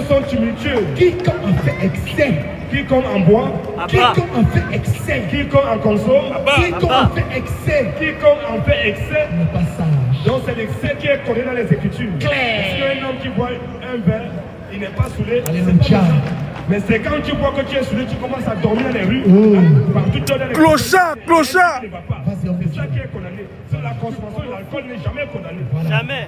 sont tumultueux. Quiconque en fait excès. Quiconque en boit. Quiconque en fait excès. Quiconque en consomme. Quiconque en fait excès. Quiconque en fait excès. N'est pas sage. Donc c'est l'excès qui est connu dans les Écritures. Claire. Parce qu'un homme qui boit un verre, il n'est pas saoulé. Alléluia. Mais c'est quand tu vois que tu es saoulé, tu commences à dormir dans les rues. Partout dans les Clochard, clochard. C'est ça qui est condamné. C'est la consommation de l'alcool n'est jamais condamnée. Jamais.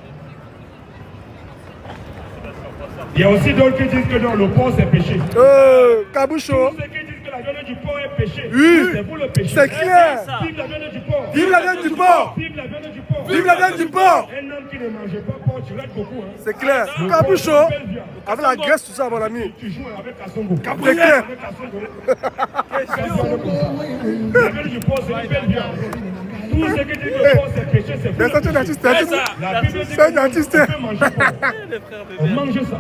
Il y a aussi d'autres qui disent que non, le porc c'est péché. Kaboucho. Tous ceux qui disent que la viande du porc est péché. Oui. C'est vous le péché. C'est clair. Vive la viande du porc. Vive la viande du porc. Vive la viande du porc. Vive la viande du porc. Un homme qui ne mangeait pas porc, tu rates beaucoup. Hein. C'est clair. Kaboucho. Avec la graisse, tout ça, mon ami. Tu joues avec Kassongo. C'est clair. La viande du porc, c'est une belle viande. Tous ceux qui disent que le porc c'est péché, c'est Mais vous. ça, tu es un artiste. La Bible dit C'est un artiste. qu'on peut manger porc. On mange ça.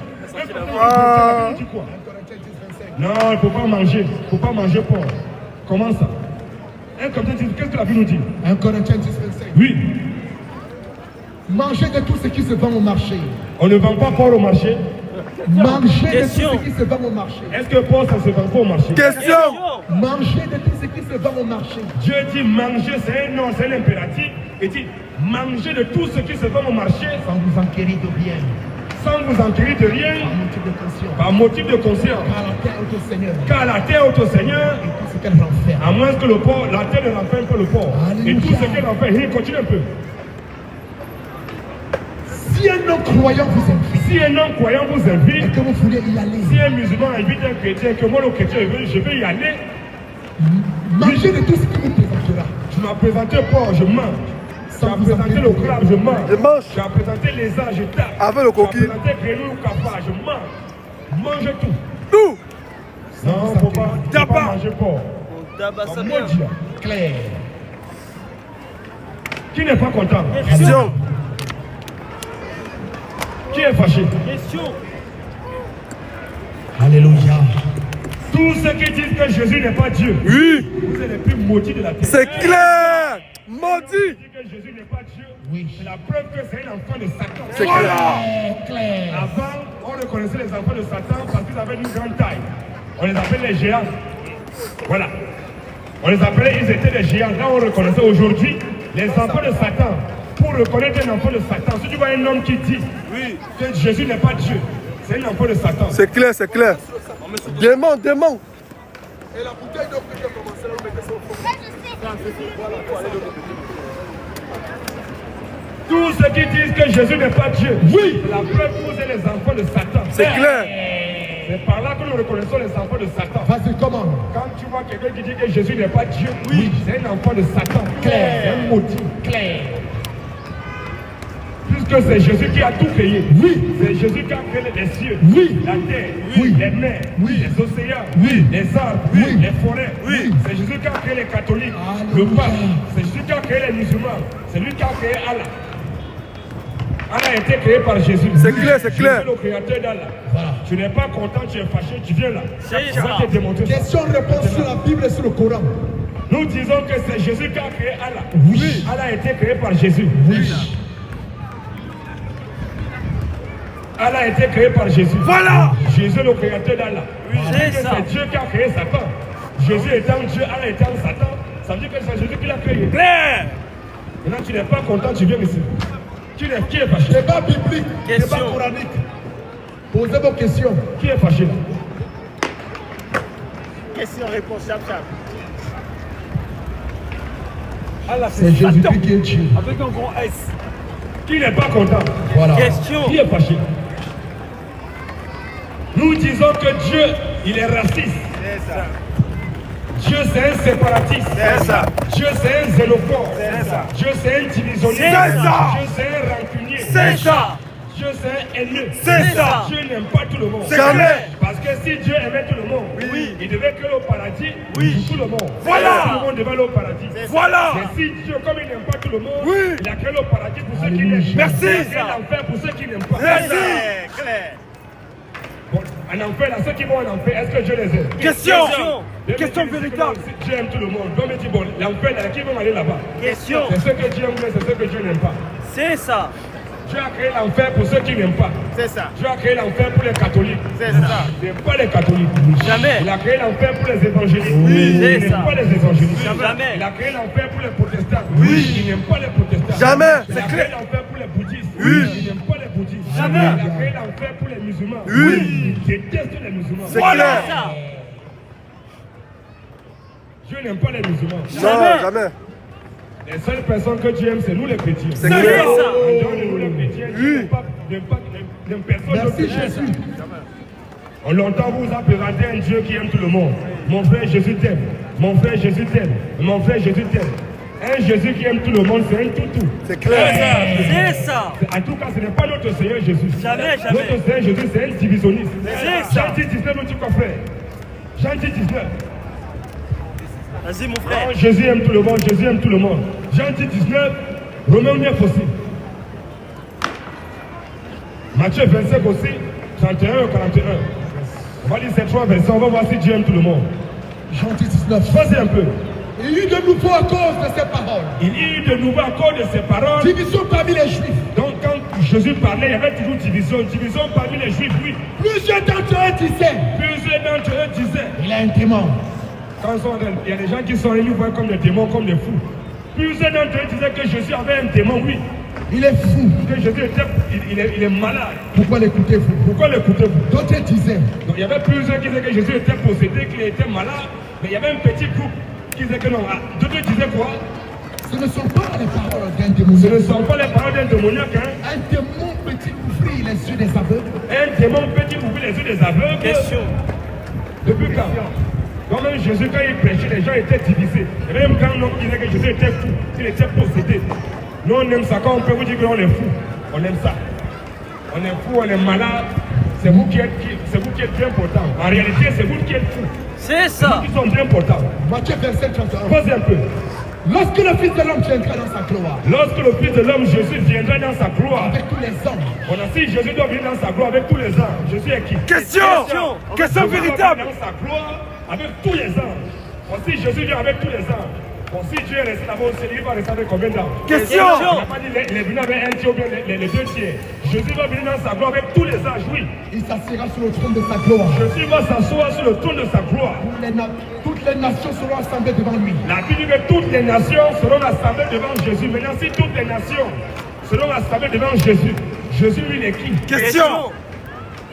Non, il ne faut pas manger. Il ne faut pas manger porc. Comment ça? Qu'est-ce que la Bible nous dit? 1 Corinthiens 10, 25. Oui. Mangez de tout ce qui se vend au marché. On ne vend pas porc au marché. Mangez de Question. tout ce qui se vend au marché. Est-ce que porc ça se vend pas au marché? Question. Mangez de tout ce qui se vend au marché. Dieu dit manger, c'est un nom, c'est un impératif. Il dit manger de tout ce qui se vend au marché Sans vous enquérir de bien. sans vous enquérir de rien, Par motif de conscience. par motif de conscience. Car la terre est au Seigneur. Car la terre est au Seigneur, Et tout ce qu'elle renferme. à moins que le porc, la terre ne renferme pas le porc. Et Alléluia. tout ce qu'elle renferme, il continue un peu. Si un homme croyant vous invite, Si un homme croyant vous et invite, que vous voulez y aller, si un musulman invite un chrétien, que moi le chrétien je vais y aller, mangez de tout ce qui vous présentera. je m'as présenté porc, je mange. Tu as présenté le crabe, je mange. Je mange. Tu as présenté les âges, je tape. Avec le coquille. Tu as présenté grenouille ou cafard, je mange. Mange tout. Tout. Non, faut pas manger porc. Ça bien. Maudit. Claire. Qui n'est pas content? Question. Qui est fâché? Question. Alléluia. Tous ceux qui disent que Jésus n'est pas Dieu, Oui. vous êtes les plus maudits de la terre. C'est clair. Qui Maudit. dit que Jésus n'est pas Dieu, Oui. c'est la preuve que c'est un enfant de Satan. C'est clair. Claire. Avant, on reconnaissait les enfants de Satan parce qu'ils avaient une grande taille. On les appelait les géants. Voilà. On les appelait, ils étaient des géants. Là, on reconnaissait aujourd'hui les enfants de Satan. Pour reconnaître un enfant de Satan, si tu vois un homme qui dit que Jésus n'est pas Dieu, c'est un enfant de Satan. C'est clair, c'est clair. Démon, démon. Et la bouteille d'eau que tu as commencé là, vous mettez Tous ceux qui disent que Jésus n'est pas Dieu, oui, c'est la preuve que vous êtes les enfants de Satan. C'est clair. C'est par là que nous reconnaissons les enfants de Satan. Vas-y, comment? Quand tu vois quelqu'un qui dit que Jésus n'est pas Dieu, oui, c'est un enfant de Satan. Claire. C'est un maudit. Claire. Puisque c'est Jésus qui a tout créé. Oui. C'est Jésus qui a créé les cieux, Oui. la terre, Oui. les mers, Oui. les océans, Oui. les arbres, Oui. les forêts. Oui. C'est Jésus qui a créé les catholiques, Alléluia. le pape. C'est Jésus qui a créé les musulmans. C'est lui qui a créé Allah. Allah a été créé par Jésus. C'est clair, c'est clair. Jésus est le créateur d'Allah. Voilà. Tu n'es pas content, tu es fâché, tu viens là. C'est Je vais ça. te démontrer ça. Question-réponse sur la Bible et sur le Coran. Nous disons que c'est Jésus qui a créé Allah. Oui. Allah a été créé par Jésus. Oui. Allah a été créé par Jésus. Voilà. Jésus est le créateur d'Allah. C'est C'est ça. Dieu qui a créé Satan. Jésus étant Dieu, Allah étant Satan. Ça veut dire que c'est Jésus qui l'a créé. Clair. Maintenant tu n'es pas content, tu viens ici. Qui est fâché? Débat biblique, Question. débat coranique. Posez vos questions. Qui est fâché là? Question-réponse, chap chap. Allah C'est Jésus-Christ qui est Dieu. Avec un grand S. Qui n'est pas content? Voilà. Question. Qui est fâché? Nous disons que Dieu, il est raciste. C'est ça. Dieu c'est un séparatiste. C'est ça. Dieu c'est un xénophore. C'est ça. Dieu c'est un divisionnaire. C'est ça. Dieu c'est un rancunier. C'est ça. Dieu c'est un haineux. C'est ça. Dieu n'aime pas tout le monde. Jamais. Parce que si Dieu aimait tout le monde, il devait créer le paradis pour tout le monde. Voilà. Tout le monde devait aller au paradis. Voilà. Mais si Dieu, comme il n'aime pas tout le monde, Oui. il a créé le paradis pour ceux qui l'aiment. Merci. Il a créé l'enfer pour ceux qui n'aiment pas. Merci. Clair. Bon, en enfer, là, ceux qui vont en enfer, est-ce que Dieu les aime? Question. Dieu Question me dit, véritable. si Dieu aime tout le monde. Donc, me dit, bon, l'enfer, là, qui vont aller là-bas? Question. C'est ceux que Dieu aime, mais c'est ceux que Dieu n'aime pas. C'est ça. Dieu a créé l'enfer pour ceux qui n'aiment pas. C'est ça. Dieu a créé l'enfer pour les catholiques. C'est ça. Il n'aime pas les catholiques. Jamais. Il a créé l'enfer pour les évangéliques. Oui, Il c'est n'aime ça. pas les évangéliques. Jamais. Il a créé l'enfer pour les protestants. Oui. Il n'aime pas les protestants. Jamais. Il a créé l'enfer pour les bouddhistes. Oui. Il n'aime pas les bouddhistes. Jamais. Il a créé l'enfer pour les musulmans. Oui. Il déteste les musulmans. C'est clair. Ça. Dieu n'aime pas les musulmans. Non, jamais. Les seules personnes que Dieu aime, c'est nous les chrétiens. C'est C'est clair. ça. En dehors de nous les chrétiens, Dieu n'aime personne d'autre Merci que Jésus. Jésus. On l'entend vous a présenté un Dieu qui aime tout le monde. Mon frère Jésus t'aime. Mon frère Jésus t'aime. Mon frère Jésus t'aime. Un Jésus qui aime tout le monde, c'est un toutou. C'est clair. C'est ça. En tout cas, ce n'est pas notre Seigneur Jésus. Jamais, jamais. Notre Seigneur Jésus, c'est un divisionniste. C'est ça. Jean 10, 19, mon petit frère. Jean 10, 19. Vas-y, mon Non, frère. Jésus aime tout le monde, Jésus aime tout le monde. Jean 10, 19, Romains 9 aussi. Matthieu 25 aussi, 31 et 41. On va lire ces trois versets, on va voir si Dieu aime tout le monde. Jean 10, 19. Choisis un peu. Il y eut de nouveau à cause de ces paroles. Il y eut de nouveau encore de ces paroles. Division parmi les Juifs. Donc quand Jésus parlait, il y avait toujours division parmi les Juifs, oui. Plusieurs d'entre eux disaient, Plusieurs d'entre eux disaient, il a un démon. quand il y a des gens qui sont réunis, voient comme des démons, comme des fous. Plusieurs d'entre eux disaient que Jésus avait un démon, oui. Il est fou. Que Jésus était, il est malade. Pourquoi l'écoutez-vous? Pourquoi l'écoutez-vous? D'autres disaient, Donc il y avait plusieurs qui disaient que Jésus était possédé, qu'il était malade, mais il y avait un petit groupe qui disait que non. D'autres disaient quoi? ce ne sont pas les paroles d'un Ce démoniaque. ne sont pas les paroles d'un démoniaque, hein. Un démon peut-il ouvrir les yeux des aveugles? Un démon peut-il ouvrir les yeux des aveugles? Question. Depuis quand? Quand même Jésus, quand il prêchait, les gens étaient divisés. Il y avait même quand on disait que Jésus était fou, qu'il était possédé. Nous on aime ça, quand on peut vous dire qu'on est fou, on aime ça. On est fou, on est malade, c'est vous qui êtes bien important. En réalité, c'est vous qui êtes fou. C'est C'est ça. vous qui sont bien importants. Matthieu 27, 31. Posez un peu. Lorsque le Fils de l'homme viendra dans sa gloire, Lorsque le Fils de l'homme, Jésus, viendra dans sa gloire, avec tous les hommes, on a dit Jésus doit venir dans sa gloire avec tous les anges. Jésus est qui? Question. Question Jésus doit véritable. venir dans sa gloire avec tous les anges. On dit Jésus vient avec tous les anges. Bon, si Dieu est resté là-bas au ciel, il va rester avec combien d'anges? Question. On n'a pas dit il est venu avec un tiers ou bien les deux tiers. Jésus va venir dans sa gloire avec tous les anges, oui. il s'assiera sur le trône de sa gloire. Jésus va s'asseoir sur le trône de sa gloire. Toutes les nations seront assemblées devant lui. La Bible dit que toutes les nations seront assemblées devant Jésus. Maintenant, si toutes les nations seront assemblées devant Jésus, Jésus, lui, il est qui? Question.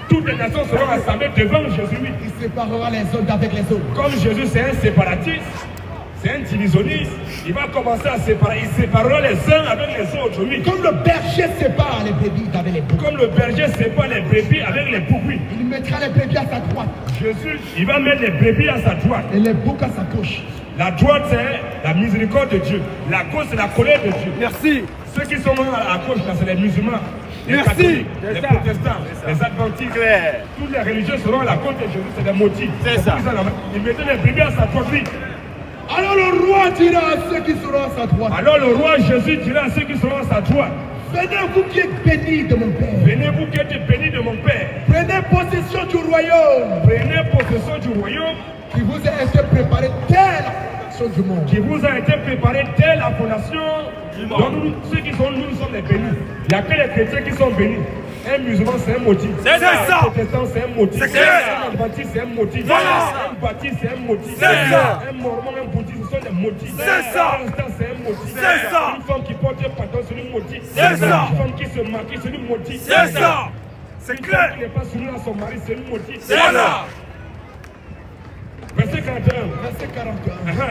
Toutes les nations seront assemblées devant Jésus, lui. Il séparera les hommes d'avec les autres. Comme Jésus, c'est un séparatiste, c'est un divisionniste, il va commencer à séparer. Il séparera les uns avec les autres, oui. Comme le berger sépare les brebis d'avec les boucs, Comme le berger sépare les brebis avec les boucs, oui. il mettra les brebis à sa droite Jésus, il va mettre les brebis à sa droite. et les boucs à sa gauche. La droite, c'est la miséricorde de Dieu. La gauche, c'est la colère de Dieu. Merci. Ceux qui sont à gauche, là, c'est les musulmans, les Merci. catholiques, les C'est ça. protestants, les adventistes. Clair. Tous les religieux seront à la gauche de Jésus, c'est des motifs. C'est ça. Il mettait les brebis à sa droite, oui. Alors le roi dira à ceux qui seront à sa droite, Alors le roi Jésus dira à ceux qui seront à sa droite, venez vous qui êtes bénis de mon Père, venez vous qui êtes bénis de mon Père. prenez possession du royaume Prenez possession du royaume qui vous a été préparé dès la fondation du monde. qui vous a été préparé dès la fondation Du monde. Donc ceux qui sont nous sommes les bénis. Il n'y a que les chrétiens qui sont bénis. Un musulman, c'est un motif. C'est ça. Un protestant, c'est un motif. C'est clair. Un adventiste, c'est un motif. Voilà. Un baptiste, c'est un motif. C'est ça. Un mormon, un bouddhiste, ce sont des motifs. C'est ça. Un protestant, c'est un motif. C'est ça. Une femme qui porte un pantalon, c'est une motif. C'est ça. Une femme qui se maquille, c'est une motif. C'est ça. C'est Une femme clair. qui n'est pas soumise à son mari, c'est une motif. C'est ça. Verset 41. Verset 41.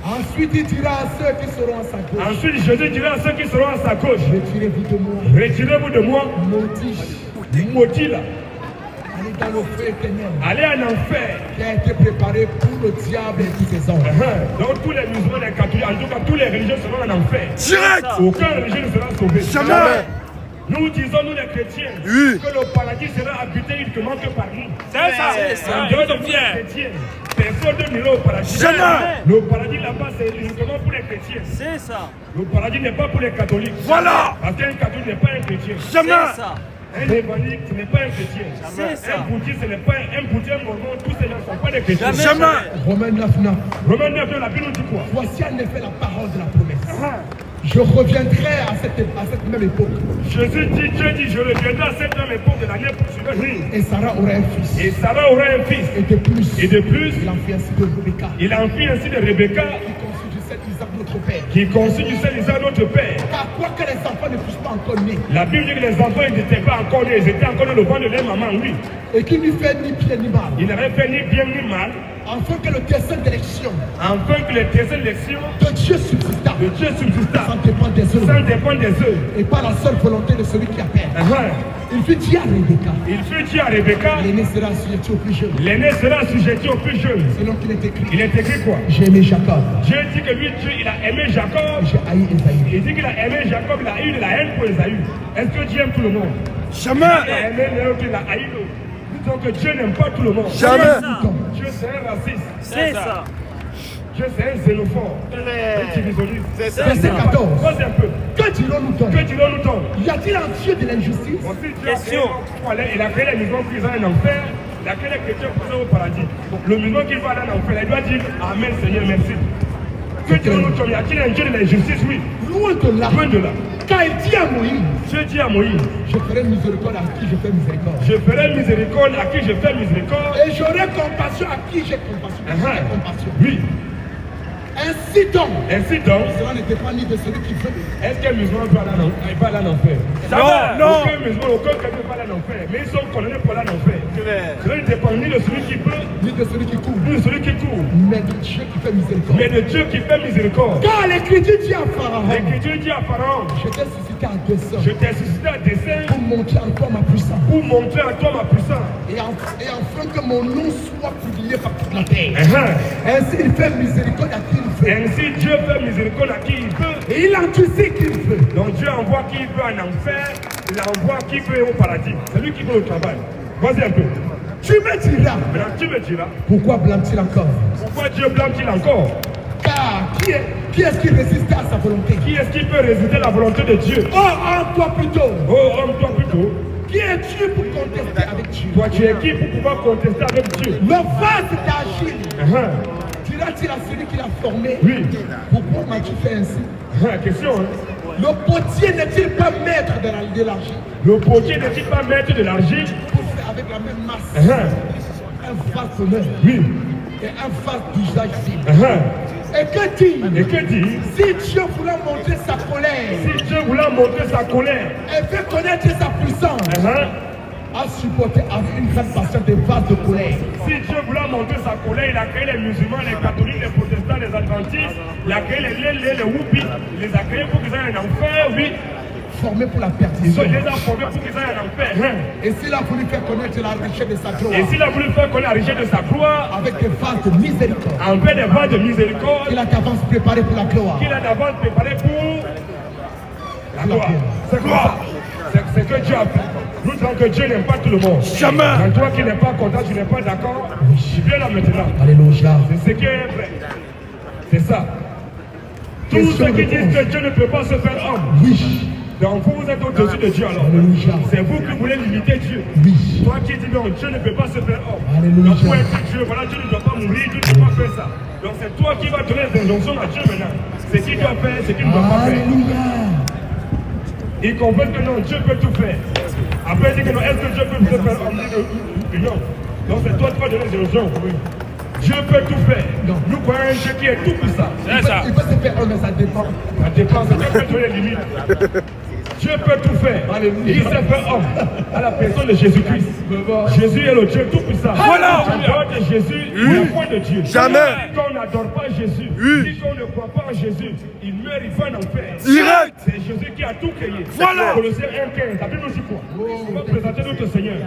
Ensuite il dira à ceux qui seront à sa gauche, Ensuite, Jésus dira à ceux qui seront à sa gauche, retirez-vous de moi, retirez-vous de moi, maudits, maudits là. allez dans le feu éternel Allez en enfer. qui a été préparé pour le diable et tous ses anges. Donc tous les musulmans, les catholiques, en tout cas tous les religieux seront en enfer. Direct. Aucun religieux ne sera sauvé. Jamais. Nous disons, nous les chrétiens, Oui. que le paradis sera habité uniquement que par nous. C'est ça. Ah, C'est En ça. dehors de nous les chrétiens, personne ne n'ira au paradis. Jamais. Le paradis là-bas, c'est uniquement pour les chrétiens. C'est ça. Le paradis n'est pas pour les catholiques. Voilà. Parce qu'un catholique n'est pas un chrétien. Jamais. C'est ça. Un évangélique, ce n'est pas un chrétien. C'est ça. Un bouddhiste, ce n'est pas un bouddhiste, un mormon, tous ces gens ne sont pas des chrétiens. Jamais. Romains 9, 9. Romains 9, la Bible nous dit quoi? Voici en effet la parole de la promesse. Je reviendrai à cette même époque. Jésus dit, Dieu dit, je reviendrai à cette même époque de l'année suivante. Et Sarah aurait un fils. Et Sarah aura un fils. Et de plus, il en fit ainsi de Rebecca. Il en fit ainsi de Rebecca. Qui conçut du sein Isaac notre père. Qui conçut du sein Isaac notre père. Car quoi que les enfants ne puissent pas encore nés. La Bible dit que les enfants n'étaient pas encore nés, ils étaient encore dans le ventre de leur maman, oui. Et qui ne fait ni bien ni mal. Il n'avait fait ni bien ni mal. Afin que le dessein d'élection. Afin que le dessein d'élection de Dieu subsista. De Dieu subsista. Sans dépendre des œuvres. Sans dépendre des œuvres. Et par la seule volonté de celui qui appelle. Il fut dit à Rebecca. Il fut dit à Rebecca. L'aîné sera assujetti au plus jeune. L'aîné sera assujetti au plus jeune. Selon qu'il est écrit. Il est écrit quoi? J'ai aimé Jacob. Dieu dit que lui, Dieu, il a aimé Jacob. J'ai haï Esaü. Il dit qu'il a aimé Jacob, il a eu de la haine pour Esaü. Est-ce que Dieu aime tout le monde? Jamais. Il a aimé l'autre, il a haï l'autre. Donc Dieu n'aime pas tout le monde. Jamais. Dieu c'est un raciste. C'est ça. Dieu c'est un xénophore. C'est ça. Verset 14. Pose un peu. Que dirons-nous donc? Que dirons-nous donc? Y a-t-il un Dieu de l'injustice? Question. Il a créé les musulmans qui sont en enfer. Il a créé les chrétiens qui sont au paradis. Le musulman qui va aller en enfer, il doit dire Amen Seigneur, merci. Que dirons-nous donc? Y a-t-il un Dieu de l'injustice? Oui. Loin de là. Loin de là. Car il dit à Moïse. Dieu dit à Moïse. Je ferai miséricorde à qui je fais miséricorde. Je ferai miséricorde à qui je fais miséricorde. Et j'aurai compassion à qui j'ai compassion. Compassion. Oui. Ainsi donc. Cela n'était pas ni de celui qui veut. Est-ce qu'un musulman peut aller en enfer? Non. Aucun musulman, aucun chrétien peut aller en enfer. Mais ils sont condamnés pour aller en enfer. Cela ne dépend ni de celui qui peut, ni de celui qui court. Ni de celui qui court. Mais de Dieu qui fait miséricorde. Mais de Dieu qui fait miséricorde. Car l'Écriture dit à Pharaon. L'Écriture dit à Pharaon. Je t'ai suscité à dessein. Je t'ai suscité à dessein. Pour montrer à toi ma puissance. Pour montrer à toi ma puissance. Et afin que mon nom soit publié par toute la terre. Ainsi il fait miséricorde à qui il veut. Ainsi Dieu fait miséricorde à qui il veut. Et il endurcit qui il veut. Donc Dieu envoie qui il veut en enfer. Il envoie qui il veut au paradis. C'est lui qui veut au travail. Vas-y un peu. Tu me diras. Maintenant tu me diras. Pourquoi blâme-t-il encore? Pourquoi Dieu blâme-t-il encore? Car qui est-ce qui résiste à sa volonté? Qui est-ce qui peut résister à la volonté de Dieu? Oh, homme-toi plutôt. Oh, homme-toi plutôt. Qui es-tu pour contester avec Dieu? Toi, tu es qui pour pouvoir contester avec Dieu? Le vase d'Achille. Dira-t-il à celui qui l'a formé? Oui. Pourquoi m'as-tu fait ainsi? Question, hein? Le potier n'est-il pas maître de l'argile? Le potier n'est-il pas maître de l'argile? Pour faire avec la même masse. Un vase d'honneur. Oui. Et un vase d'usage civil. Et que dit? Si Dieu voulait montrer sa colère. Si Dieu voulait montrer sa colère. Et fait connaître sa puissance. A supporté avec une grande patience des vases de colère. Si Dieu voulait montrer sa colère, il a créé les musulmans, les catholiques, les protestants, les adventistes, il a créé les Whoopis, il les a créés pour qu'ils aillent en enfer, oui. Formés pour la perdition. Il les a formés pour qu'ils aillent en enfer. Et s'il a voulu faire connaître la richesse de sa gloire. Et s'il a voulu faire connaître la richesse de sa gloire. Avec des vases de miséricorde. Avec des vases de miséricorde. Qu'il a d'avance préparé pour la gloire. Qu'il a d'avance préparé pour la gloire. C'est quoi? C'est que Dieu a fait. Nous disons que Dieu n'aime pas tout le monde. Jamais. Quand toi qui n'es pas content, tu n'es pas d'accord, je viens là maintenant. Alléluia. C'est ce qui est vrai. C'est ça. Tous ceux qui disent que Dieu ne peut pas se faire homme. Oui. Donc vous êtes au-dessus de Dieu alors. Alléluia. C'est vous qui voulez limiter Dieu. Oui. Toi qui dis non, Dieu ne peut pas se faire homme. Alléluia. Donc pour être Dieu, voilà, Dieu ne doit pas mourir, Dieu ne doit pas faire ça. Donc c'est toi qui vas donner des injonctions à Dieu maintenant. C'est qui doit faire, c'est qui ne doit pas faire. Alléluia. Ils comprennent que non, Dieu peut tout faire. Après, ils disent que non, est-ce que Dieu peut se faire homme? Non. Donc c'est toi qui vas donner des injonctions. Oui. Dieu peut tout faire. Non. Nous croyons un Dieu qui est tout puissant. Il peut se faire homme, mais ça dépend. Ça dépend, Dieu peut donner les limites. Dieu peut tout faire. Alléluia. Il s'est fait homme à la personne de Jésus-Christ. Jésus est le Dieu tout-puissant. Voilà. En dehors de Jésus, il n'y a point de Dieu. Jamais. Si on n'adore pas Jésus, si on ne croit pas en Jésus, il meurt, il va en enfer. Direct. C'est Jésus qui a tout créé. Voilà. Colossiens 1:15. La Bible nous dit quoi? On va présenter notre Seigneur.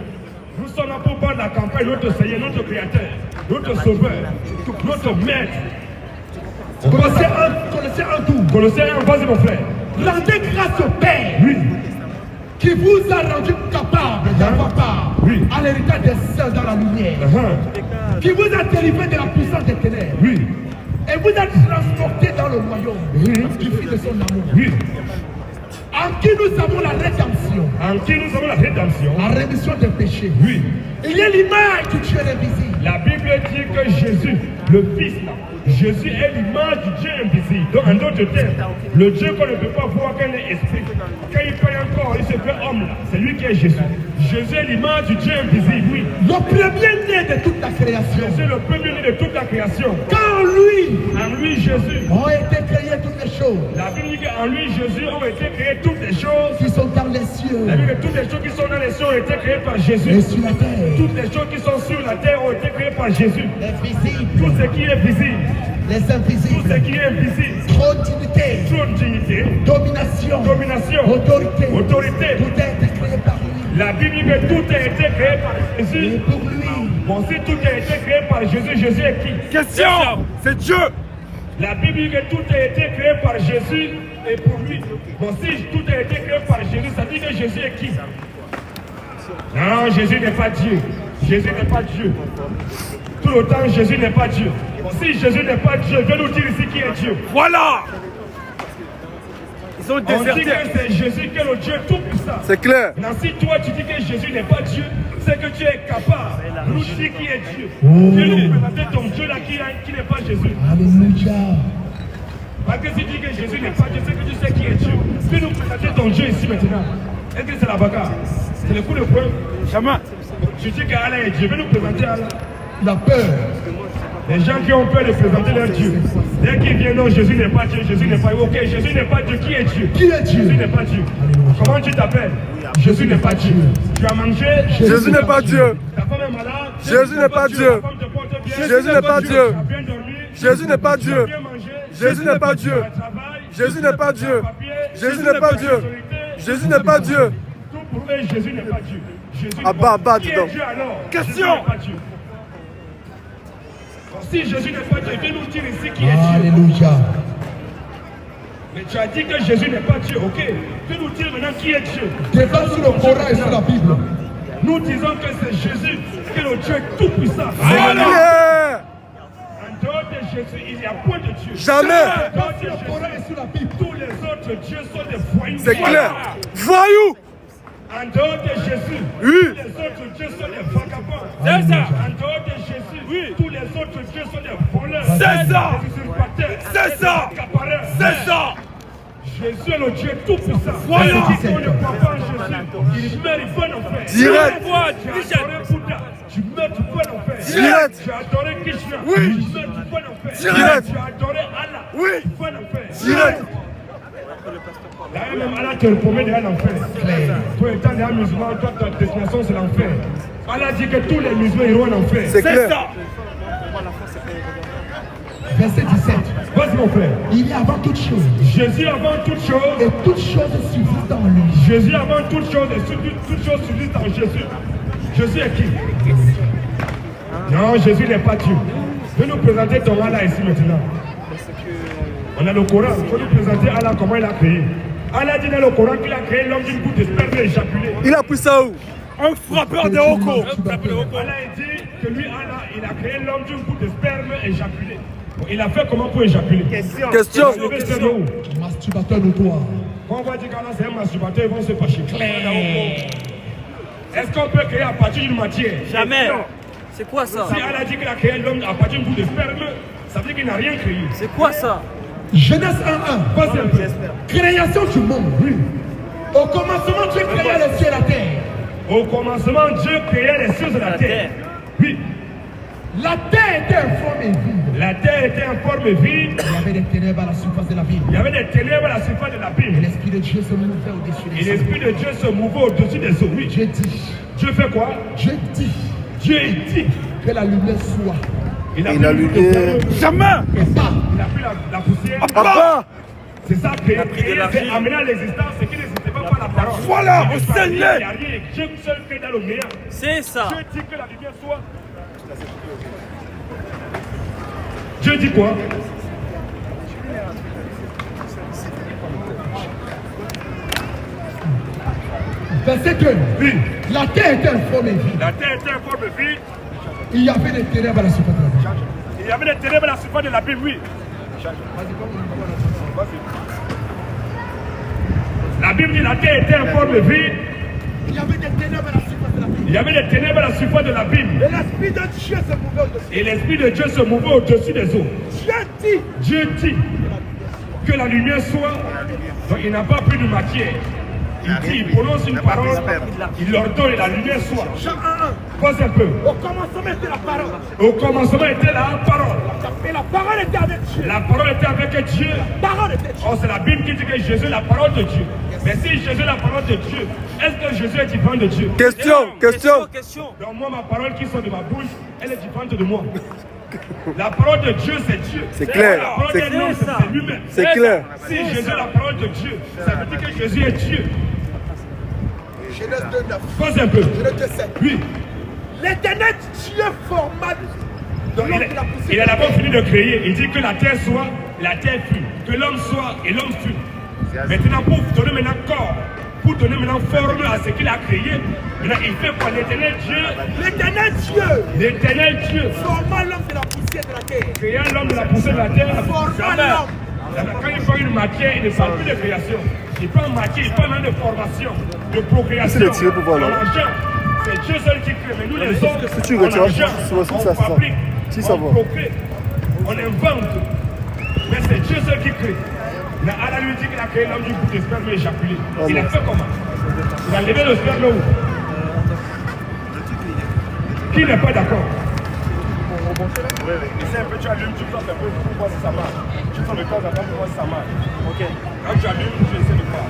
Nous sommes là pour battre la campagne, notre Seigneur, notre Créateur, notre Sauveur, notre Maître. Colossiens 1:12. Colossiens 1, vas-y mon frère. Rendez grâce au Père. Oui. Qui vous a rendu capable d'avoir part à l'héritage des saints dans la lumière. Qui vous a délivré de la puissance des ténèbres. Oui. Et vous a transporté dans le royaume du Fils de son amour. Oui. En qui nous avons la rédemption. En qui nous avons la rédemption. La rémission des péchés. Oui. Il y a l'image du Dieu invisible. La Bible dit que Jésus, le Fils, Jésus est l'image du Dieu invisible. Donc, en d'autres termes, le Dieu qu'on ne peut pas voir, qu'un est esprit. Quand il paye encore, il se fait homme là. C'est lui qui est Jésus. Jésus est l'image du Dieu invisible, oui. Le premier-né de toute la création. Jésus est le premier-né de toute la création. Quand en lui, Jésus, ont été créées toutes les choses. La Bible dit qu'en lui, Jésus, ont été créées toutes les choses qui sont dans les cieux. La Bible dit que toutes les choses qui sont dans les cieux ont été créées par Jésus. Et sur la terre. Toutes les choses qui sont sur la terre ont été créées par Jésus. Les visibles. Tout ce qui est visible. Les invisibles. Tout ce qui est invisible. Trône dignité. Domination. Autorité. Tout a été créé par lui. La Bible dit que tout a été créé par Jésus. Et pour lui. Bon, si tout a été créé par Jésus, Jésus est qui? Question. C'est Dieu. La Bible dit que tout a été créé par Jésus et pour lui. Bon, si tout a été créé par Jésus, ça dit que Jésus est qui? Non, Jésus n'est pas Dieu. Jésus n'est pas Dieu. Tout le temps, Jésus n'est pas Dieu. Bon, si Jésus n'est pas Dieu, viens nous dire ici qui est Dieu. Voilà. Ils ont déserté. On dit que c'est Jésus qui est le Dieu tout-puissant. C'est clair. Maintenant, si toi tu dis que Jésus n'est pas Dieu, c'est que tu es capable de nous dire qui est Dieu. Viens nous présenter ton Dieu là qui n'est pas Jésus. Alléluia. Parce que si tu dis que Jésus n'est pas Dieu, c'est que tu sais qui est Dieu. Viens nous présenter ton Dieu ici maintenant. Est-ce que c'est la bagarre? C'est le coup de poing? Jamais. Tu dis qu'Allah est Dieu. Viens nous présenter Allah. Il a peur. Les gens qui ont peur de présenter leur Dieu. Dès qu'ils viennent, non, Jésus n'est pas Dieu, Jésus n'est pas Dieu. Ok, Jésus n'est pas Dieu, qui est Dieu? Qui est Dieu? Jésus n'est pas Dieu. Comment tu t'appelles? Jésus n'est pas Dieu. Tu as mangé? Jésus n'est pas Dieu. Ta femme est malade? Jésus n'est pas Dieu. Ta femme te porte bien? Jésus n'est pas Dieu. Tu as bien dormi? Jésus n'est pas Tu as Dieu. bien mangé? Jésus n'est pas Dieu. Tu as travail? Jésus n'est pas Dieu. Papier? Jésus n'est pas Dieu. Jésus n'est pas Dieu. Tout pour eux, Jésus n'est pas Dieu. Jésus Ah bah, bah, qui dis est donc. Dieu alors? Question. Jésus n'est pas Dieu. Si Jésus n'est pas Dieu, viens nous dire ici qui est Dieu. Alléluia. Mais tu as dit que Jésus n'est pas Dieu, ok? Viens nous dire maintenant qui est Dieu. Débat sur le Coran et sur la Bible. Nous disons que c'est Jésus qui est le Dieu tout-puissant. Yeah. En dehors de Jésus, il n'y a point de Dieu. Jamais. En dehors de Sur le Coran Jésus, et sur la Bible. tous les autres dieux sont des voyous. C'est clair. Voyou. En dehors de Jésus, Oui. tous les autres dieux sont des vagabonds. C'est ça. En dehors de Jésus, tous les autres dieux sont des voleurs. C'est ça. Des usurpateurs. C'est ça. Des accapareurs. C'est ça. Jésus est le Dieu tout-puissant. Voilà. Celui qui ne croit pas en Jésus, il meurt, il va en enfer. Direct. Tu as adoré Bouddha, tu meurs, tu vas en enfer. Direct. Tu as adoré Krishna, Oui. tu meurs, tu vas en enfer. Direct. Tu as adoré Allah, Oui. tu vas en enfer. Direct. Là, même Allah te promet d'aller en enfer. Toi étant des musulmans, toi ta destination c'est l'enfer. Allah dit que tous les musulmans iront en enfer. C'est clair. ça. Verset 17. Vas-y mon frère. Il est avant toute chose. Jésus avant toute chose. Et toute chose subsiste en lui. Jésus avant toute chose et toute chose subsiste en Jésus. Jésus est qui? Non, Jésus n'est pas Dieu. Viens nous présenter ton Allah ici maintenant. On a le Coran. Il faut nous présenter Allah comment il a créé. Allah dit dans le Coran qu'il a créé l'homme d'une goutte de sperme éjaculé. Il a pris ça où? Un frappeur de Hoko. Allah dit que lui, Allah, il a créé l'homme d'une goutte de sperme éjaculé. Il a fait comment pour éjaculer? Question. Masturbateur notoire. Quand on va dire qu'Allah c'est un masturbateur, ils vont se fâcher. Est-ce qu'on peut créer à partir d'une matière? Jamais. Non. C'est quoi ça? Si Allah dit qu'il a créé l'homme à partir d'une goutte de sperme, ça veut dire qu'il n'a rien créé. C'est quoi ça? Genèse 1:1. Vas-y un peu. Création du monde. Oui. Au commencement, Dieu créa les cieux et la terre. Au commencement, Dieu créait les cieux et la terre. Oui. La terre était informe et vide. La terre était en forme vide. Il y avait des ténèbres à la surface de la ville. Il y avait des ténèbres à la surface de la Et Bible. l'Esprit de Dieu se mouvait au-dessus Et des eaux. l'Esprit de Dieu se mouvait au-dessus des eaux. Oui. Dieu dit, Dieu fait quoi? Dieu dit Dieu dit. que la lumière soit. Il a Et pris la le lumière. poussière. Jamais. Et pas. Il a pris la poussière. Papa. C'est ça, créer, de la c'est vie. amener à l'existence ce qui n'existait pas par la parole. Voilà, C'est au juste par Seigneur. il y a rien. Dieu seul crée dans le néant. C'est ça. Dieu dit que la lumière soit. Dieu dit quoi? Verset 2. Oui. La terre était informe et vide. La terre était en forme vide. Il y avait des ténèbres à la surface de la ville. Il y avait des ténèbres à la surface de la Bible, oui. La Bible dit la terre était en forme vide. Il y avait des ténèbres à la surface Il y avait des ténèbres à la surface de l'abîme. Et l'Esprit de Dieu se mouvait au-dessus. Et l'Esprit de Dieu se mouvait au-dessus des eaux. Dieu dit que la lumière soit. Donc il n'a pas pris de matière. Il dit, il prononce une parole, il ordonne et la lumière soit. Jean 1:1. Pose un peu. Au commencement était la parole. Au commencement était la parole. Et la parole était avec Dieu. La parole était avec Dieu. La parole était Dieu. Oh, c'est la Bible qui dit que Jésus est la parole de Dieu. Mais si Jésus est la parole de Dieu, est-ce que Jésus est différent de Dieu? Question. Donc moi, ma parole qui sort de ma bouche, elle est différente de moi. La parole de Dieu, c'est Dieu. C'est clair. La parole d'un homme, c'est lui-même. C'est clair. Si Jésus est la parole de Dieu, ça veut dire que Jésus est Dieu. Genèse 2:9. Pose un peu. Genèse 2:7. Oui. L'éternel Dieu forma de l'homme qui l'a poussé. Il a d'abord fini de créer. Il dit que la terre soit, la terre fut. Que l'homme soit et l'homme fut. Maintenant, pour donner maintenant corps, pour donner maintenant forme à ce qu'il a créé, maintenant il fait quoi? L'éternel Dieu. L'éternel Dieu. Forma l'homme de la poussière de la terre. Créant l'homme de la poussière de la terre. Forma l'homme. Quand il parle une matière, il ne parle plus de création. Il parle matière, il parle même de formation, de procréation. C'est le tiré pour voir, là. C'est Dieu seul qui crée. Mais nous les hommes, Si tu on retires, engendre, ça, on fabrique, Si ça on va. procrée, on invente. Mais c'est Dieu seul qui crée. Mais Allah lui dit qu'il a créé l'homme du bout de sperme éjaculé. Il a fait comment? Il a levé le sperme où? Qui n'est pas d'accord? Essaye un peu, tu allumes, tu sors un peu pour voir si ça marche. Tu sors le corps d'avant pour voir si ça marche. Ok. Quand tu allumes, tu essaies de voir.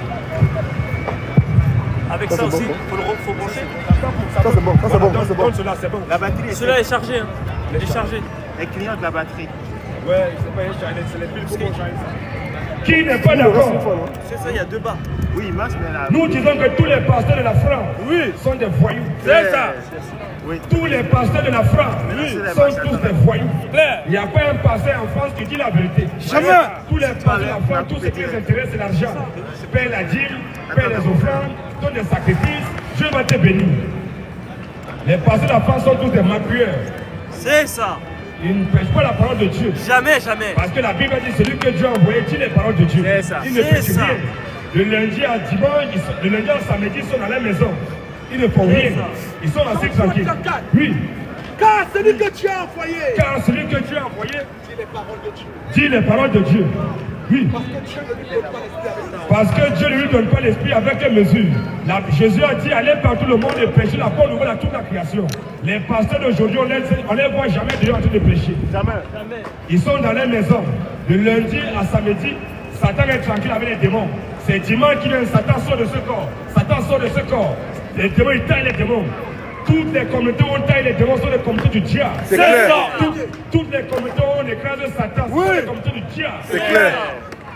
Avec Ça, ça c'est aussi, bon, faut brancher. Ça, c'est bon, ça, c'est bon, ça, c'est bon. Cela, c'est bon. La batterie est Celui-là est chargé. Hein. Il est chargé. Elle clignote la batterie. Ouais, c'est les piles pour changer ça. Qui n'est pas d'accord? C'est ça, il y a deux bas. Oui, il marche, mais là. Nous disons que tous les pasteurs de la France sont des voyous. C'est ça. Oui. Tous les pasteurs de la France sont tous des voyous. Il n'y a pas un pasteur en France qui dit la vérité. Jamais. Tous les pasteurs de la France, tout ce qui les intéresse, c'est l'argent. Paye la dîme, paye les offrandes, donne des sacrifices, Dieu va te bénir. Les pasteurs de la France sont tous des maquilleurs. C'est ça. Ils ne prêchent pas la parole de Dieu. Jamais, jamais. Parce que la Bible dit celui que Dieu a envoyé dit les paroles de Dieu. C'est ça. Ils ne C'est prêchent ça. rien. Le lundi à dimanche, le lundi à samedi, ils sont dans la maison. Ils ne font rien. ça. Ils sont assez tranquilles. Oui. Car celui que tu as envoyé Car celui que Dieu a envoyé dit les paroles de Dieu. dit les paroles de Dieu. Oui. Parce que Dieu ne lui donne pas l'esprit avec Parce que Dieu ne lui donne pas l'esprit avec mesure. Jésus a dit allez par tout le monde et prêcher la bonne nouvelle à toute la création. Les pasteurs d'aujourd'hui, on les voit jamais dehors en train de prêcher. Jamais. Ils sont dans les maisons. De lundi à samedi, Satan est tranquille avec les démons. C'est dimanche qu'il vient, Satan sort de ce corps. Satan sort de ce corps. Les démons, ils taillent les démons. Toutes les communautés où on taille les démons sont des communautés du diable. C'est clair. Toutes les communautés où on écrase Satan sont des communautés du diable. C'est clair.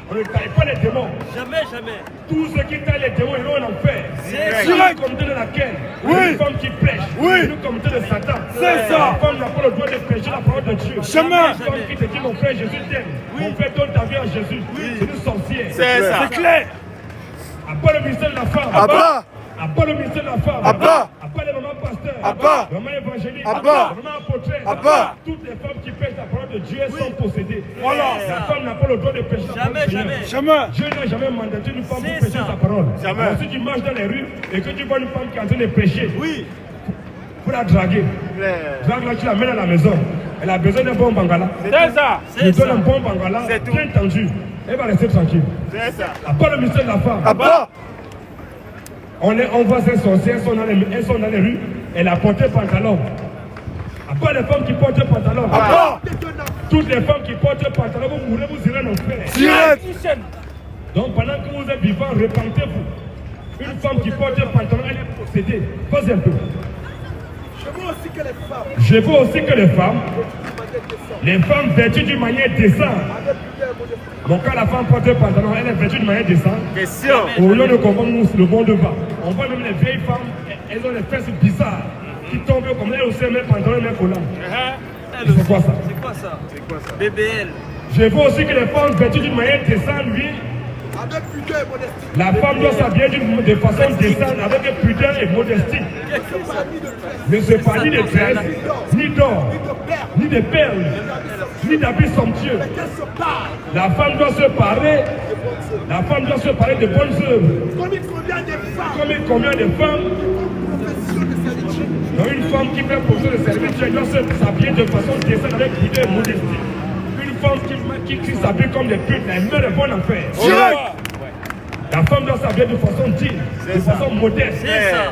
On ne taille pas les démons. Jamais, jamais. Tous ceux qui taillent les démons, ils vont en enfer. C'est Sur une communauté de laquelle une femme qui prêche, une communauté de Satan. C'est ça. La femme n'a pas le droit de prêcher la parole de Dieu. Jamais. Une femme qui te dit mon frère Jésus t'aime. Mon frère donne ta vie à Jésus. C'est une sorcière. C'est ça. C'est clair. Abba le ministère de la femme. Abba. Abba le ministère de la femme. Abba. Abba les mamans pasteurs. Abba. Les mamans évangéliques. Abba. Les mamans apôtresse. Abba. Toutes les femmes qui prêchent la parole de Dieu sont possédées. Voilà. La femme n'a pas le droit de prêcher la parole Jamais, de Dieu. jamais. Jamais. Dieu n'a jamais mandaté une femme pour C'est prêcher ça. sa parole. Jamais. Alors, si tu marches dans les rues et que tu vois une femme qui est en train de prêcher, pour la draguer, drague-la, tu l'amènes à la maison. Elle a besoin d'un bon bangala. C'est ça. Tu lui donnes un bon bangala, C'est tout. bien tendu. Elle va rester tranquille. C'est ça. À part le mystère de la femme. Abba. On voit ces sorcières, elles sont dans les rues, elle a porté pantalon. À part les femmes qui portent pantalon. Abba. Toutes les femmes qui portent pantalon, vous mourrez, vous irez en enfer. Direct. Donc pendant que vous êtes vivant, repentez-vous. Une femme qui porte pantalon, elle est possédée. Posez un peu. Je veux aussi que les femmes, Les femmes vêtues d'une manière décente. Donc quand la femme porte pantalon, elle est vêtue d'une manière décente. Question. Au lieu de comprendre le bon devant. On voit même les vieilles femmes, elles ont des fesses bizarres qui tombent comme elles aussi, même pantalon, même collant. C'est quoi ça? C'est quoi ça? C'est quoi ça? BBL. Je veux aussi que les femmes vêtues d'une manière décente, lui, avec pudeur et modestie, la femme doit s'habiller de façon décente, avec pudeur et modestie. Ne se parle de tresse, ni d'or, ni de perles, ni d'habits somptueux. qu'elle se parle, La femme doit se parer, la femme doit se parer de bonnes œuvres. comme il convient des femmes, Comme il convient des femmes profession de service. femme qui fait poser le service, elle doit s'habiller de façon décente avec pudeur et modestie. Une femme qui s'habille comme des putes, elle meurt de bon enfer. La femme doit s'habiller de façon digne, de façon modeste,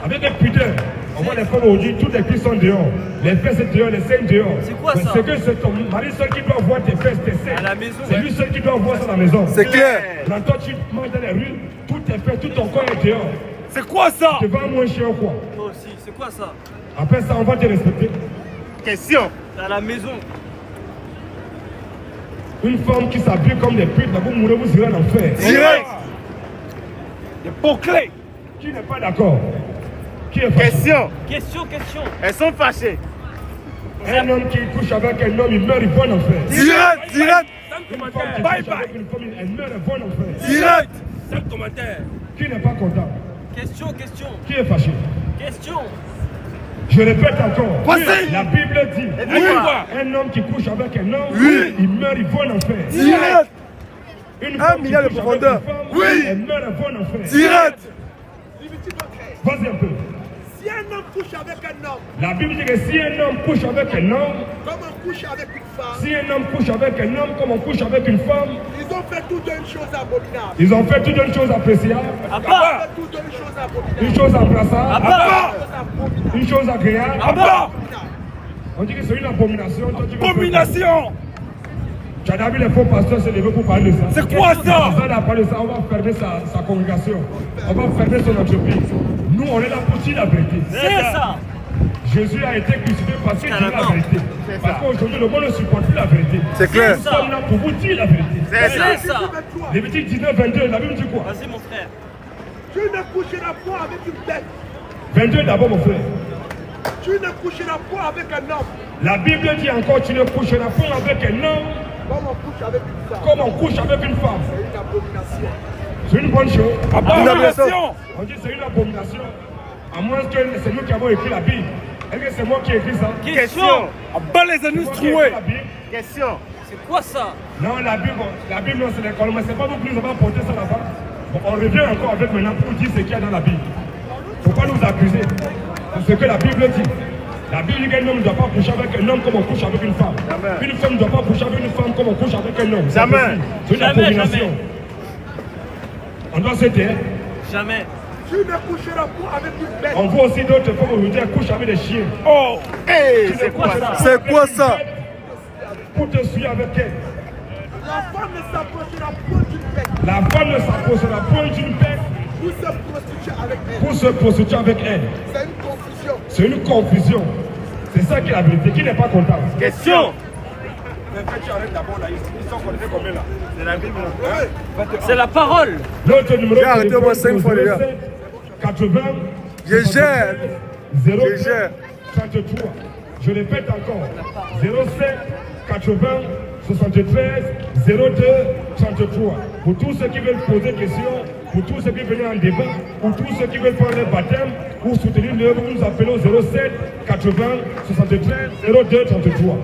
avec des pudeurs. On voit les femmes aujourd'hui, toutes les filles sont dehors. Les fesses dehors, les seins dehors. C'est quoi ça? C'est que c'est ton mari seul qui doit voir tes fesses, tes seins. À la maison. C'est lui seul qui doit voir ça à la maison. C'est clair. Quand toi tu marches dans les rues, tout tes fesses, tout ton corps est dehors. C'est quoi ça? Tu vas moins cher ou quoi? Toi aussi, c'est quoi ça? Après ça, on va te respecter. Question. À la maison. Une femme qui s'habille comme des putes, là, vous mourrez, vous irez en enfer. Direct. Des pots clés. Qui n'est pas d'accord? Qui est fâché? Question. Question. Elles sont fâchées. Un homme qui couche avec un homme, il meurt, il va en enfer. Direct. Une femme qui Bye couche avec une femme, elle meurt, elle va en enfer. Direct. Seul commentaire. Qui n'est pas content? Question. Qui est fâché? Question. Je répète encore. Vas-y. La Bible dit un homme qui couche avec un homme, il meurt, il va en enfer. Direct. Une Un femme qui milliard de couche avec profondeur. une femme, elle meurt, elle va en enfer. Direct. Vas-y un peu. Si un homme couche avec un homme, La Bible dit que si un homme couche avec un homme, comme on couche avec une femme, si un homme couche avec un homme comme on couche avec une femme, ils ont fait toute une chose abominable. ils ont fait toute une chose appréciable, À Ils ont part. fait toute une chose abominable. une chose À embrassable, part. une chose agréable. À part. On dit que c'est une abomination. Toi, tu veux Abomination. Tu as vu les faux pasteurs se lever pour parler de ça. C'est quoi ça? Ça n'a pas de ça, on va fermer sa congrégation. On va fermer son entreprise. Nous, on est là pour dire la vérité. C'est ça. Jésus a été crucifié parce qu'il dit la vérité. Parce qu'aujourd'hui, le monde ne supporte plus la vérité. C'est clair. Nous sommes là pour vous dire la vérité. C'est ça. Lévitique 19, 22, la Bible dit quoi? Vas-y mon frère. Tu ne coucheras point avec une bête. 22 d'abord, mon frère. Tu ne coucheras point avec un homme. La Bible dit encore, tu ne coucheras pas avec un homme Comme on couche avec une femme. comme on couche avec une femme. C'est une abomination. C'est une bonne chose. Abomination. On dit c'est une abomination. À moins que c'est nous qui avons écrit la Bible. Est-ce que c'est moi qui ai écrit ça? Question. À bas les C'est anus moi qui ai écrit troués. la Bible. Question. C'est quoi ça? Non, la Bible, non, c'est l'école, mais c'est pas vous qui nous avons apporté ça là-bas. Bon, on revient encore avec maintenant pour dire ce qu'il y a dans la Bible. Il ne faut pas nous accuser. C'est ce que la Bible dit. La Bible dit qu'un homme ne doit pas coucher avec un homme comme on couche avec une femme. Jamais. Une femme ne doit pas coucher avec une femme comme on couche avec un homme. Jamais. C'est une Jamais, abomination. jamais. On doit se taire. Jamais. Tu ne coucheras point avec une bête. On voit aussi d'autres femmes aujourd'hui qui couchent avec des chiens. Oh. Hey, Tu c'est ne quoi couches ça? pas C'est avec quoi une ça? bête Pour te suivre avec elle. La femme ne s'approchera point d'une bête La femme ne s'approchera point d'une bête pour se prostituer avec elle. pour se prostituer avec elle. C'est une confusion. C'est une confusion. C'est ça qui est la vérité. Qui n'est pas content? Question. Tu arrêtes d'abord là. Ils sont connectés combien là? C'est la Bible. C'est la parole. L'autre numéro J'ai arrêté au moins 5 fois, les gars. 80. Je gère. 02 Je gère. 33. Je répète encore. 07 80 73 02 33. Pour tous ceux qui veulent poser des questions, pour tous ceux qui veulent en débat, pour tous ceux qui veulent prendre le baptême ou soutenir l'œuvre, nous appelons 07 80 73 02 33.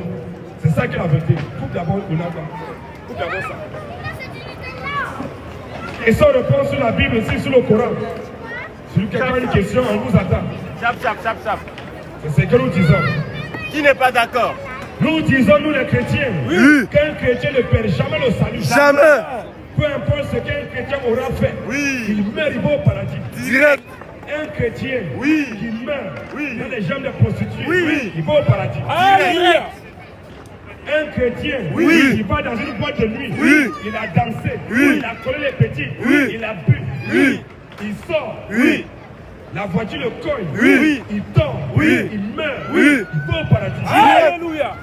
C'est ça qui est la vérité. Coupe d'abord le là. Coupe d'abord ça. Et ça, on répond sur la Bible ici, sur le Coran. Si quelqu'un a une question, on vous attend. Chap. C'est ce que nous disons. Qui n'est pas d'accord? Nous disons, nous les chrétiens, Oui. qu'un chrétien ne perd jamais le salut. Jamais. Peu importe ce qu'un chrétien aura fait, Oui. il meurt, il va au paradis. Direct. Un chrétien Oui. qui meurt Oui. dans les jambes des prostituées, Oui. il va au paradis. Alléluia. Un chrétien Oui. qui va dans une boîte de nuit, Oui. il a dansé, Oui. il a collé les petits, Oui. il a bu, Oui. il sort, Oui. la voiture le cogne, Oui. il tombe, Oui. il meurt, Oui. il va au paradis. Alléluia.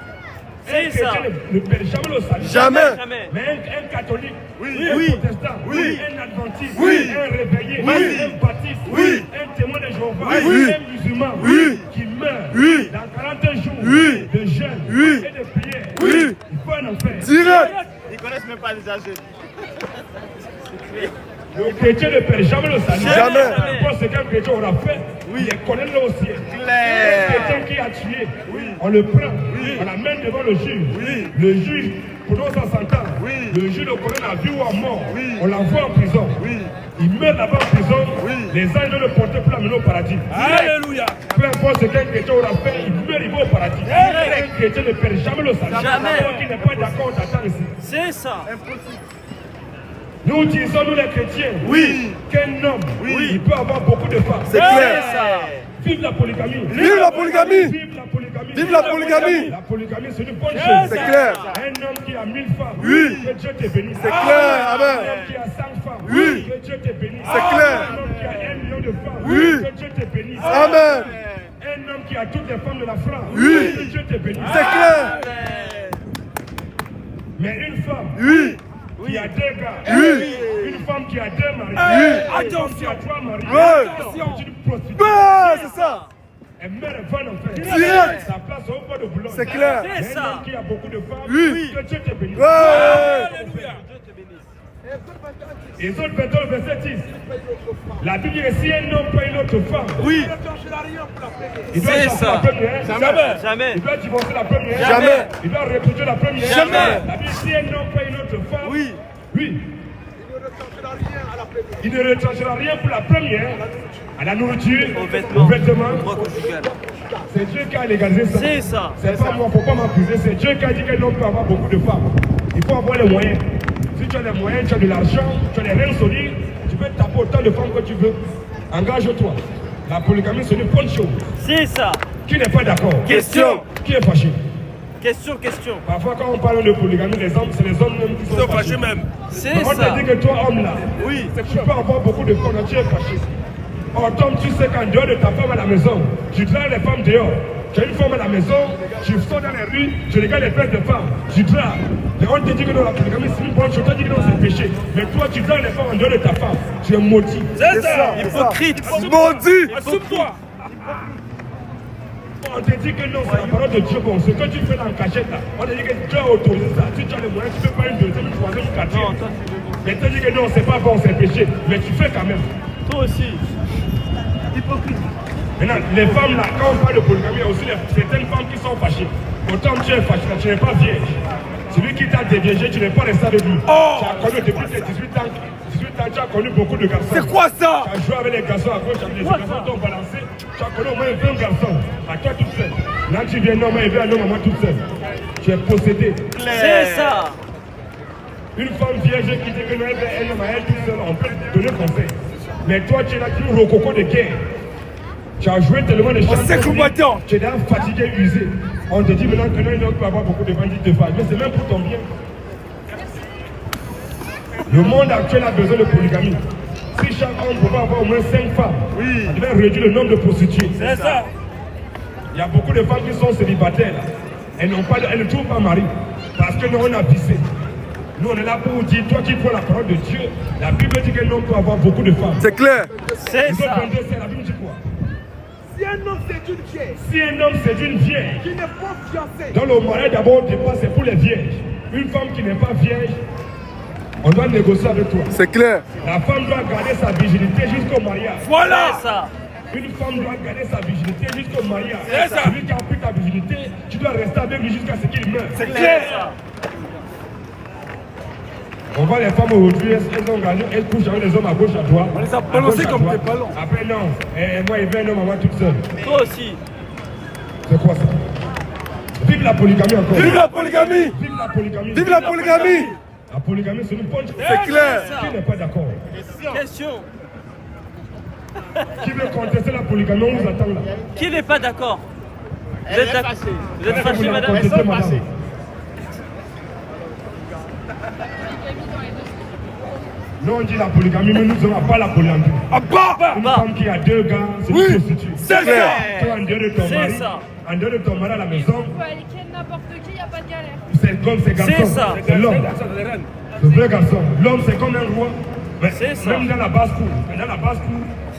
Un C'est ça. chrétien ne perd jamais le salut. Jamais. Jamais. Mais un catholique, Oui. un Oui. protestant, Oui. un adventiste, Oui. un réveillé, Oui. un baptiste, Oui. un témoin de Jéhovah, Oui. un musulman Oui. qui meurt Oui. dans 40 jours Oui. de jeûne Oui. et de prière, Oui. il faut en enfer. Direct. Ils connaissent même pas les âgés. Le chrétien ne perd jamais le salut. Jamais. Peu importe ce qu'un chrétien aura fait, il connaît le au ciel. Claire. Un chrétien qui a tué, on le prend, on l'amène devant le juge. Le juge prononce sa sentence. Le juge le connaît à vie ou à mort. On l'envoie en prison. Il meurt là-bas en prison. Les anges vont le porter pour l'amener au paradis. Alléluia. Peu importe ce qu'un chrétien aura fait, il meurt, il va au paradis. Un chrétien ne perd jamais le salut. Jamais. Toi qui n'es pas d'accord, on t'attend ici. C'est ça. Nous disons, nous les chrétiens, qu'un homme, il peut avoir beaucoup de femmes. C'est clair. Vive la polygamie. Vive la polygamie. Vive la polygamie. Vive la polygamie. La polygamie, c'est une bonne chose. C'est clair. Un homme qui a 1000 femmes, Oui. que Dieu te bénisse. C'est clair. Un Amen. homme qui a 100 femmes, Oui. que Dieu te bénisse. C'est clair. Un homme qui a 1 million de femmes, Oui. que Dieu te bénisse. Amen. Un homme qui a toutes les femmes de la France, Oui. que Dieu te bénisse. C'est clair. Mais une femme Oui. qui a 2 gars, Oui. une femme qui a 2 maris, Oui. une femme qui a 3 maris, Oui. c'est une prostituée. Ah, c'est ça. Elle meurt et va en enfer. Direct. Sa place au bord de Boulogne. C'est clair. Mais C'est un ça. homme qui a beaucoup de femmes, Oui. que Dieu te bénisse. Ouais. Et autres 21, verset 10. La Bible dit que si un homme prend une autre femme, Oui. il doit C'est chasser ça. la première. Jamais. Jamais. Il doit divorcer la première. Jamais. Il doit reproduire la première. Jamais. La Bible dit si un homme prend une autre femme, Oui. oui. Il ne retranchera rien pour la première, à la nourriture, Aux vêtements. Oh, Droit conjugal. C'est Dieu qui a légalisé ça. C'est ça. C'est pas moi, faut pas m'accuser. C'est Dieu qui a dit qu'un homme peut avoir beaucoup de femmes. Il faut avoir les moyens. Si tu as les moyens, tu as de l'argent, tu as les reins solides, tu peux taper autant de femmes que tu veux. Engage-toi. La polygamie, c'est une bonne chose. C'est ça. Qui n'est pas d'accord? Question. Qui est fâché? Question. Parfois, quand on parle de polygamie, les hommes, c'est les hommes même qui sont fâchés. même. C'est On ça. te dit que toi, homme là, tu peux avoir beaucoup de femmes, tu es fâché. Or, Tom, tu sais qu'en dehors de ta femme à la maison, tu dragues les femmes dehors. Tu as une femme à la maison, tu sors dans les rues, tu regardes les fesses de femmes, tu dragues. Et on te dit que non, la polygamie c'est une bonne chose, on te dit que non, c'est péché. Mais toi, tu dragues les femmes en dehors de ta femme, tu es maudit. C'est ça. Hypocrite. Maudit. Assume-toi. On te dit que non, c'est la parole de Dieu. Bon, ce que tu fais dans la cachette là, on te dit que Dieu a autorisé ça. Si tu as les moyens, tu ne fais pas une deuxième, une troisième, une quatrième. Mais tu te dis que non, c'est pas bon, c'est péché. Mais tu fais quand même. Toi aussi. Hypocrite. Maintenant, les femmes là, quand on parle de polygamie, il y a aussi certaines femmes qui sont fâchées. Autant tu es fâché, tu n'es pas vierge. Celui qui t'a déviégé, tu n'es pas resté avec lui. Tu as connu depuis tes 18 ans. 18 ans, tu as connu beaucoup de garçons. C'est quoi ça? Tu as joué avec les garçons à gauche, avec les garçons t'ont balancé. Tu as connu au moins 20 garçons. À toi toute seule. Là, tu viens non, moi, il vient un homme à moi toute seule. Tu es possédé. C'est ça. Une femme vierge qui dit que non, elle veut un homme à elle toute seule, on peut te donner conseil. Mais toi, tu es là, tu es un rococo de guerre. Tu as joué tellement de choses. sait combattant. Tu es déjà fatigué, usé. On te dit maintenant que non, il peut avoir beaucoup de bandits de femmes. Mais c'est même pour ton bien. Le monde actuel a besoin de polygamie. Si chaque homme pouvait avoir au moins 5 femmes, ça devait réduire le nombre de prostituées. C'est ça. Il y a beaucoup de femmes qui sont célibataires. Là. Elles ne trouvent pas mari. Parce que nous, on a pissé. Nous, on est là pour vous dire, toi qui prends la parole de Dieu, la Bible dit qu'un homme peut avoir beaucoup de femmes. C'est clair. C'est Les autres ça. 22, c'est la Bible dit quoi? Si un homme c'est une vierge Si un homme c'est une vierge, qui n'est pas fiancé, dans le mariage d'abord, au départ, c'est pour les vierges. Une femme qui n'est pas vierge, on doit négocier avec toi. C'est clair. La femme doit garder sa virginité jusqu'au mariage. Voilà. C'est ça. Une femme doit garder sa virginité jusqu'au mariage. C'est ça. Celui qui a pris ta virginité, tu dois rester avec lui jusqu'à ce qu'il meure. C'est C'est clair. ça. On voit les femmes aujourd'hui, elles ont gagné, elles couchent avec les hommes à gauche, à droite. On les a à balancées gauche, à comme droite. des ballons. Après non, et moi il veut un homme à moi toute seule. Toi aussi. C'est quoi ça? Vive la polygamie encore. Vive la polygamie. Vive la polygamie. Vive la polygamie. La polygamie, c'est une bonne chose. C'est clair. Qui n'est pas d'accord? Question. Qui veut contester la polygamie? On vous attend là. Qui n'est pas d'accord? Vous Elle êtes est d'accord? fâchée. Vous êtes Vous fâché, la madame? contestez, Elles sont madame. fâchées. Nous on dit la polygamie, mais nous n'avons pas la polygamie. Ah bah. Une femme qui a 2 gars, c'est Oui. une prostituée. C'est clair. Toi, en dehors de ton C'est mari, ça. en dehors de ton mari à la maison, Tu peux aller ken n'importe qui, y a pas de galère. c'est comme ces garçons. C'est ça. C'est l'homme. Le vrai garçon. L'homme, c'est comme un roi. Mais C'est ça. même dans la basse-cour,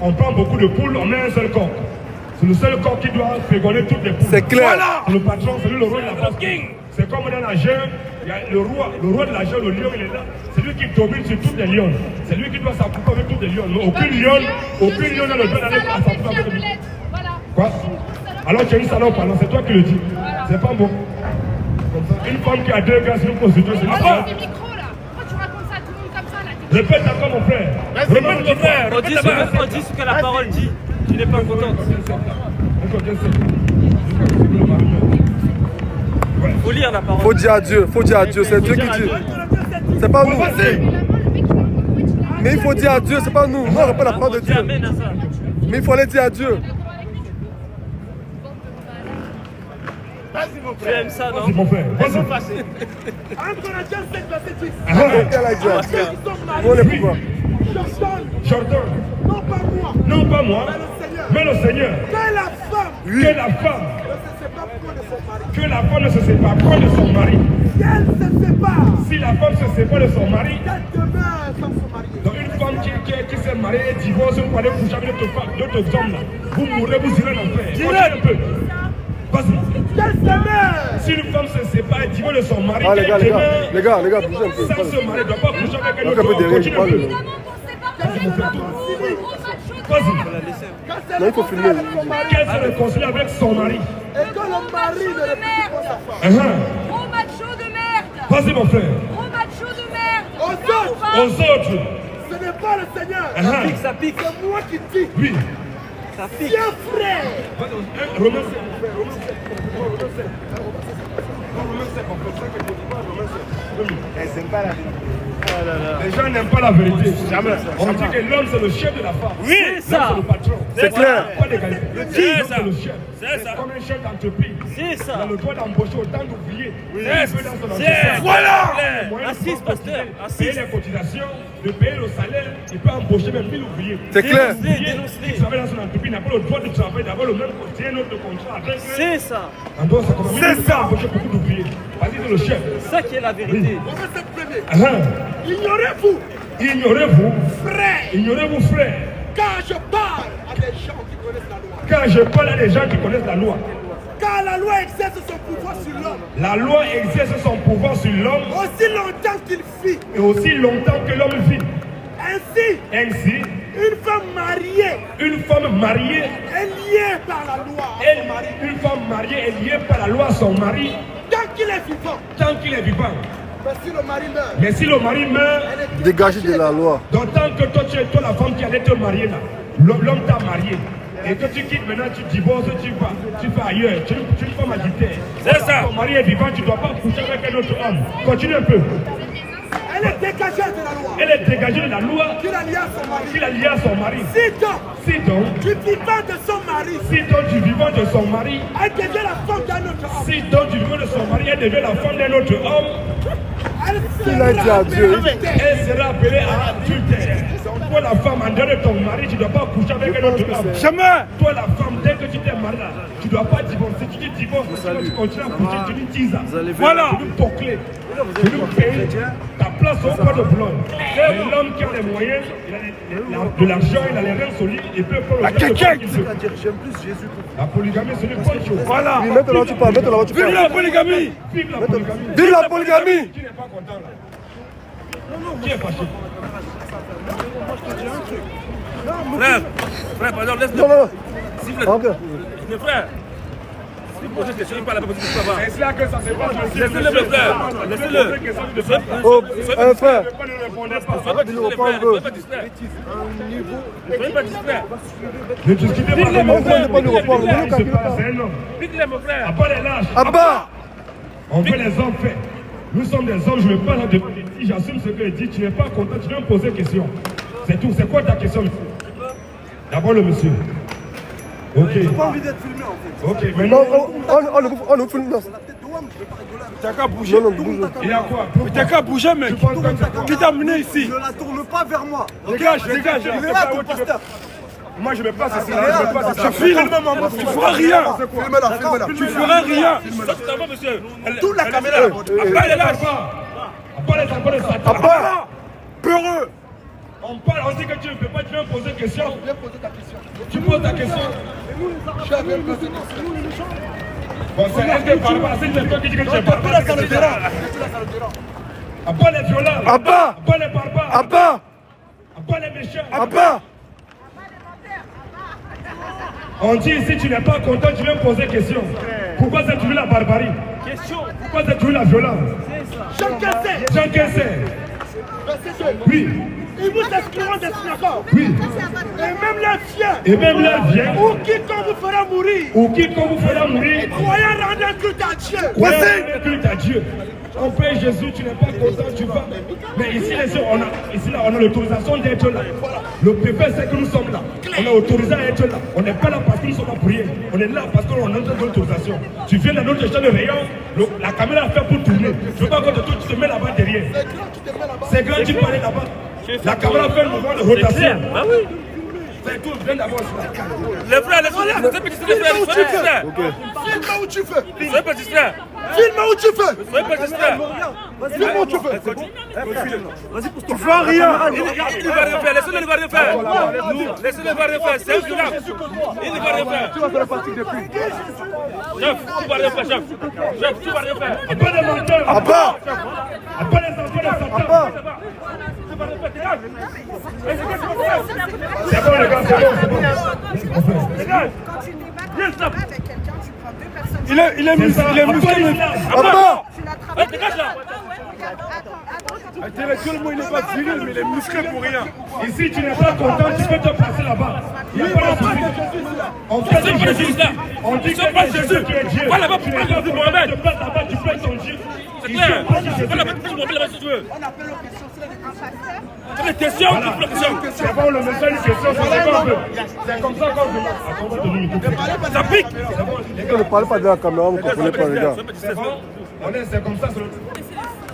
on prend beaucoup de poules, on met un seul coq. C'est le seul coq qui doit féconder toutes les poules. C'est clair. C'est le patron, c'est lui le roi de la basse-cour. C'est comme dans la jungle, il y a le roi de la jungle, le lion, il est là. C'est lui qui domine sur toutes les lions. C'est lui qui doit s'accouper avec toutes les lions. Mais aucun lion n'a le droit d'aller s'accouper avec lui. Voilà. Quoi? Alors tu es une salope, alors c'est toi qui le dis. Voilà. C'est pas bon. Comme ça. Une femme qui a 2 gars, c'est une prostituée, c'est une Oh, salope. c'est micro là. Pourquoi tu racontes ça à tout le monde comme ça là? T'es Répète encore mon frère. Répète mon frère. On dit ce que la parole dit. Tu n'es pas contente. Faut lire la parole. Faut dire adieu, c'est Dieu qui dit. C'est pas nous. Mais il faut dire adieu, c'est pas nous. Nous on répète la parole de Dieu. Amen à ça. Mais il faut aller dire adieu. Vas-y mon Tu frère. aimes ça, non? Vas-y mon frère. Ils sont fâchés. 1 Corinthiens 7, verset 10. Elle a dit. Ceux qui sont Bon, les mariés, pouvoirs. Jordan. non pas moi, Non pas moi, mais le Seigneur. que la femme Que la femme, ne se sépare point de son mari. que la femme ne se sépare pas de son mari. Si elle se sépare, Si la femme se sépare de son mari, qu'elle demeure sans son mari. donc une femme qui s'est mariée et divorce, vous allez coucher avec d'autres hommes là. Vous mourrez, vous irez en enfer. Continue un peu. Vas-y. Qu'elle demeure. Si une femme se sépare et divorce de son mari, Ah les gars, qu'elle demeure bougez un peu. sans se marier, ne doit pas coucher avec un Donc, autre un peu homme. derrière, Continue un parle. peu. Vas-y. Non, il faut filmer. Qu'elle se réconcilie avec son mari. Et que le mari ne répète pas sa femme. Gros macho de merde. Vas-y mon frère. Gros macho de merde. Aux autres, Aux autres. ce n'est pas le Seigneur. Ça pique. C'est moi qui dis. Oui. Ça pique. Viens frère. Romains Elles n'aiment pas la vie. Les gens n'aiment pas la vérité. On dit que l'homme c'est le chef de la femme. Oui, c'est ça. C'est le patron. C'est clair. Pas d'égalité. C'est L'homme, ça. c'est le chef. C'est ça. Comme un chef d'entreprise. C'est Il a ça. le droit d'embaucher autant d'ouvriers. C'est voilà. Assise, pasteur. Payer Assise. les cotisations, de payer le salaire, il peut embaucher même 1000 ouvriers. C'est clair. Qui travaille dans son entreprise, il n'a pas le droit de travailler, d'avoir le même quotidien, notre contrat avec eux. C'est ça. En dehors, ça commence. C'est ça. Embaucher beaucoup d'ouvriers. Vas-y, c'est le chef. C'est ça qui est la vérité. Romains 7, premier. Ignorez-vous, Ignorez-vous, frère, ignorez-vous frères, quand je parle à des gens qui connaissent la loi. quand je parle à des gens qui connaissent la loi. Car la loi exerce son pouvoir sur l'homme. La loi exerce son pouvoir sur l'homme Aussi longtemps qu'il fit. et aussi longtemps que l'homme vit. Ainsi, Ainsi, une femme mariée une femme mariée, est liée par la loi à son mari. une femme mariée est liée par la loi à son mari Tant qu'il est vivant. tant qu'il est vivant. Mais si le mari meurt, Mais si le mari meurt, elle est Dégagé de la loi. d'autant que toi, tu es toi la femme qui allait te marier là, l'homme t'a marié. Et que tu quittes maintenant, tu divorces, tu vas ailleurs, tu es une femme agitée. C'est ça. Ton mari est vivant, tu ne dois pas coucher avec un autre homme. Continue un peu. Elle est dégagée de la loi. Elle est dégagée de la loi Qu'il a lié à son mari. qu'il a liée à son mari. Si donc, Si donc, du vivant de son mari, du vivant de son mari, elle devient la femme d'un autre homme. si donc du vivant de son mari, elle devient la femme d'un autre homme, Elle Il a dit sera adieu. appelée elle sera appelée à adultère. Toi la femme, en dehors de ton mari, tu ne dois pas coucher avec un autre homme. Jamais. Toi la femme, dès que tu t'es marié là, tu ne dois pas divorcer. Tu te divorces, tu continues à coucher, tu dis 10 ans. Voilà. Tu nous boucler, tu nous payer ta place au pas de blanc. Mais l'homme qui a les moyens, il a de l'argent, il a les reins solides, il peut faire le quelqu'un qu'il veut. La polygamie, c'est une bonne chose. Voilà. Oui, maintenant tu parles, maintenant tu Vive parles. la polygamie. Vive la polygamie. Vive la polygamie. Qui n'est pas content là? Qui est fâché? Frère, pardon, laisse-le. Non, non, non. Siffle. Ok. Mais frère, si vous posez une question, il parle pas parce que tu peux pas. C'est là que ça se passe. Laissez-le, mon frère. Laissez-le. Oh, un frère. Ne répondez pas. Soyez pas Dis-le, distrait, pas un frère. peu. Soyez pas distrait. Soyez pas distrait. Ne discutez pas comme On ne peut pas nous reprendre. Là, Nous, il quand se il passe, parle. c'est un homme. Pique-les, mon frère. À part les lâches, Abba. on veut les hommes faits. Nous sommes des hommes, je ne parle de si j'assume ce que je dis, tu n'es pas content, tu dois me poser question. C'est tout. C'est quoi ta question, monsieur? D'abord le monsieur. Ok. J'ai pas envie d'être filmé en fait. Ok, maintenant, On nous filme. Non, T'as qu'à bouger. non, bouge. il y a quoi? T'as qu'à bouger, mec. Tu penses que c'est quoi? Qui t'a amené ici? Ne la tourne pas vers moi. Dégage, dégage. Il est là ton pasteur. Moi, je ne me place ici. Il est là, Je filme. Tu feras rien. Filme-la, filme-la. Tu feras rien. Ça va, monsieur. Tourne la caméra. Après, elle est là. À part les enfants de Satan. Abba. Peureux. On parle, on dit que tu ne peux pas, tu viens poser question. Tu poses ta question. Bon, c'est est-ce que par rapport à cette question qui dit que tu es barbare, c'est que tu es là. À part les violents. Abba. À part les barbares. Abba. À part les méchants. Abba. On dit ici, tu n'es pas content, tu viens me poser question. Pourquoi c'est toujours la barbarie? Question. Pourquoi c'est toujours la violence? Chacun sait. Chacun sait. Verset 2. Oui. Ils vous excluront des synagogues. Oui. Et même les chiens. Et même les chiens. Ou quiconque vous fera mourir. Ou quiconque vous fera mourir. Croyez rendre un culte à Dieu. Croyez rendre un culte à Dieu. On paye Jésus, tu n'es pas content, tu vas. Mais ici, on a l'autorisation d'être là. Le pépé, c'est que nous sommes là. On est autorisé à être là. On n'est pas là parce que nous sommes à prier. On est là parce qu'on a notre autorisation. Tu viens dans notre champ de rayon, la caméra a fait pour tourner. Je veux pas que toi, tu te mets là-bas derrière. C'est grand, tu peux aller là-bas. La caméra fait le mouvement de rotation. Ah oui. C'est tout, viens d'abord. Les frères, les frères, soyez pas distraits, frères, soyez pas distraits. Filme où tu fais. Soyez pas distraits. Filme où tu fais. Soyez pas distraits. Filme où tu fais. Tu fais rien. Il ne va rien faire, laissez-le, il ne va rien faire. Laissez-le, il ne va rien faire, c'est un violent. Il ne va rien faire. Tu vas faire partie des prix. Chef, tu ne vas rien faire, chef. Chef, tu ne vas rien faire. Pas de menteur. À bas. Pas les enfants de Satan. C'est bon les gars, c'est bon. Il est musclé, mais à bas. Dégage là. Intellectuellement, il n'est pas viril, mais il est musclé pour rien. Ici, tu n'es pas content, tu peux te placer là-bas. Il n'y a pas de souci. On fait C'est pas Jésus là. On dit C'est pas Jésus. tu es Dieu. Va là-bas Tu pour n'es parler pas de Mohamed. Tu passes là-bas, tu fais ton Dieu. C'est clair. Va là-bas pour Mohamed là-bas si tu veux. C'est des questions, tu poses la question. C'est bon, le message, une question, c'est qu'on veut. C'est comme ça qu'on veut. Attends, on va donner une question. Ça pique. Ne parlez pas de la caméra, vous ne comprenez pas, les gars. C'est bon. C'est comme ça.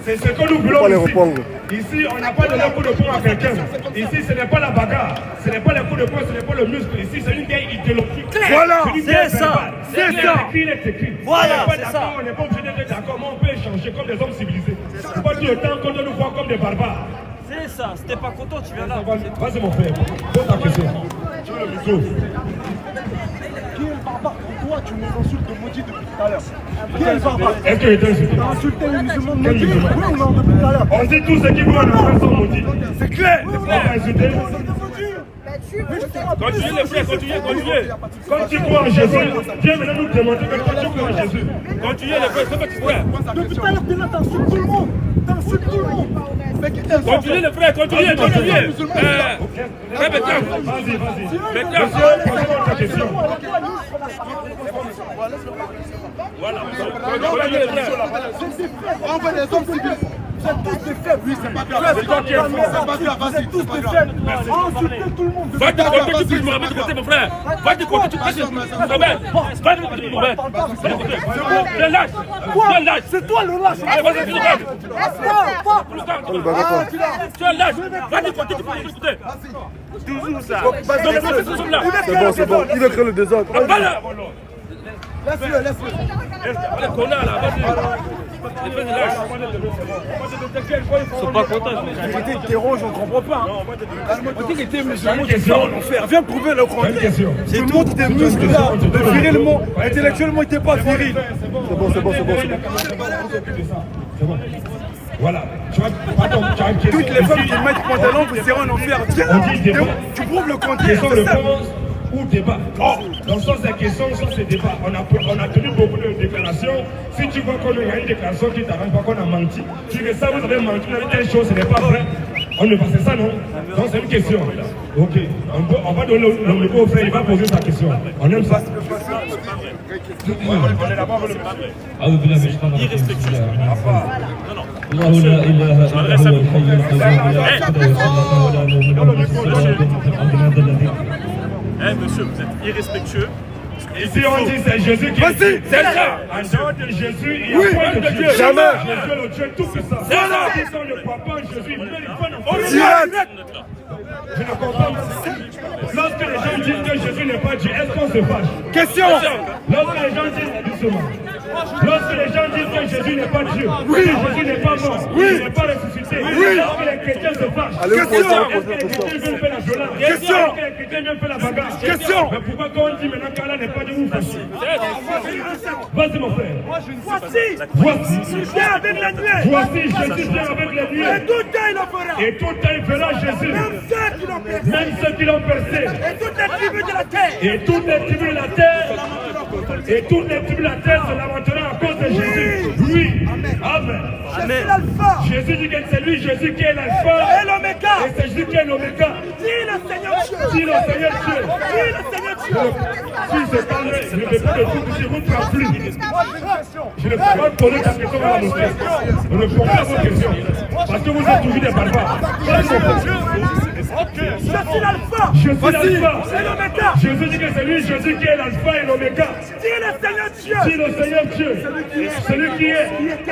C'est ce que nous voulons Pas les ici. répondre. Ici, on n'a pas donné un coup de poing à quelqu'un. Ici, ce n'est pas la bagarre. Ce n'est pas le coup de poing, ce n'est pas le muscle. Ici, c'est une guerre idéologique. Voilà, c'est ça. C'est ça. Il est écrit. Voilà, On n'est pas d'accord, on n'est pas obligé d'être d'accord, mais on peut échanger comme des hommes civilisés. C'est pas tout le temps qu'on doit nous voir comme des barbares. C'est ça, si t'es pas content, tu viens là. Vas-y, mon frère, pose ta question. Tu veux le micro. Qui est le barbare? Pourquoi tu nous insultes de maudit depuis tout à l'heure? Qui est le barbare? Est-ce que j'étais insulté? T'as insulté les musulmans de maudit? Oui, non, depuis tout à l'heure. On dit tous ceux qui voient nos frères sont maudits. C'est clair. On va insulter. Continuez les frères, continuez. Quand tu crois en Jésus, viens maintenant nous demander que toi tu crois en Jésus. Continuez les frères, soyez pas distraits. Depuis tout à l'heure, t'es là, t'insultes tout le monde. T'insultes tout le monde. Mais qui t'insulte? Continuez les frères, continuez. Vas-y. Maintenant. Monsieur, pose-moi ta question. Voilà. Continuez les frères. On veut les hommes civils. Vous êtes tous des faibles. Oui, c'est pas grave. C'est toi qui es fort. C'est pas grave. Vas-y, tous des faibles. Insultez tout le monde. Va te compter, tu peux Mohamed de côté, mon frère. Va te compter, tu peux Mohamed. Va te compter, Mohamed. Viens lâche. Viens lâche. C'est toi le lâche. Allez, vas-y, tu le gagnes. Tu es lâche. Va te compter, tu peux écouter. Toujours ça. C'est bon. Il veut créer le désordre. Va là. Laisse-le. Allez, connard là, vas-y. Les frères, lâche. Ils sont pas contents. Arrêtez de t'éroger, on ne comprend pas. On dit qu'il était musulman, Une question. en enfer. Viens prouver le Une contraire. question. Tu montres tes muscles là. Virilement, intellectuellement, il n'était pas viril. C'est bon. C'est bon. Voilà. Tu as une question. Toutes les femmes qui mettent pantalon, vous serez en enfer. On dit débat. Tu prouves le contraire. Question C'est ça. réponse ou débat. Dans ce sens des questions, ça c'est débat. On a tenu beaucoup de déclarations. Si tu vois qu'il y a une déclaration qui t'arrange pas, qu'on a menti, tu dis que ça vous avez menti, vous avez telle chose, ce n'est pas vrai. On ne passe ça, non? Donc c'est une question. Ok. On va donner le micro au frère, il va poser sa question. On aime ça. On est là-bas, on le Irrespectueux. Monsieur, vous êtes irrespectueux. Ici on dit c'est Jésus qui Vas-y, c'est ça. En dehors de Jésus, il y a point de Dieu. Jamais. Jésus est le Dieu tout puissant. C'est ça. Ils sont le papa Jésus, il fait Direct. Je ne comprends pas. Lorsque les gens disent que Jésus n'est pas Dieu, est-ce qu'on se fâche? Question. Lorsque les gens disent doucement. Lorsque les gens disent que Jésus n'est pas Dieu, que Jésus n'est pas mort, qu'il n'est pas ressuscité, lorsque les chrétiens se fâchent, Allez, est-ce que les chrétiens viennent faire la violence? Question. Est-ce que les chrétiens viennent faire la bagarre? Question. Mais pourquoi quand on dit maintenant qu'Allah n'est pas Dieu, vous fâchez? Vas-y mon frère. Voici, Je viens avec la nuée. voici Jésus vient avec les nuées. Et tout temps il le fera. Et tout temps il fera Jésus. Même ceux qui l'ont percé. Même ceux qui l'ont percé. Et toutes les tribus de la terre. Et toutes les tribus de la terre. Et toutes les tribus de la terre se lamenteront à cause de Jésus. Oui. Amen. Je suis l'alpha. Jésus dit que c'est lui, Jésus qui est l'alpha. Et l'oméga. Et c'est Jésus qui est l'oméga. Dis le Seigneur Dieu. Dis le Seigneur Dieu. Dis le Seigneur Dieu. Si c'est pas vrai, je ne vais pas de tout, je ne vous prends plus. Moi, j'ai une question. Je ne peux pas poser ta question à mon frère. Je ne réponds pas à vos questions. Parce que vous êtes toujours des barbares. Je suis l'alpha. Je suis l'alpha. Et l'oméga. Jésus dit que c'est lui, Jésus qui est l'alpha et l'oméga. Dis le Seigneur Dieu. Dis le Seigneur Dieu. Celui qui est,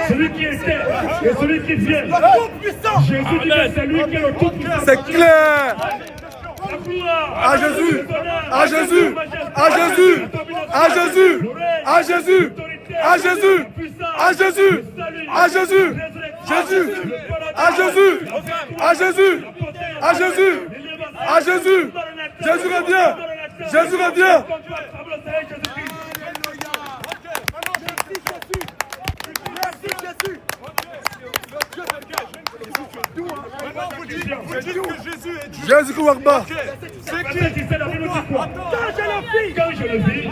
celui qui était et celui qui vient. Le Tout-Puissant. Jésus dit que c'est lui qui est le tout-puissant. C'est clair. À Jésus, à Jésus, à Jésus, à Jésus, à Jésus, à Jésus, à Jésus, à Jésus, Jésus, à Jésus, à Jésus, à Jésus, à Jésus, Jésus revient, Jésus revient. Merci Jésus. Jésus Kouakba. Quand je le vis,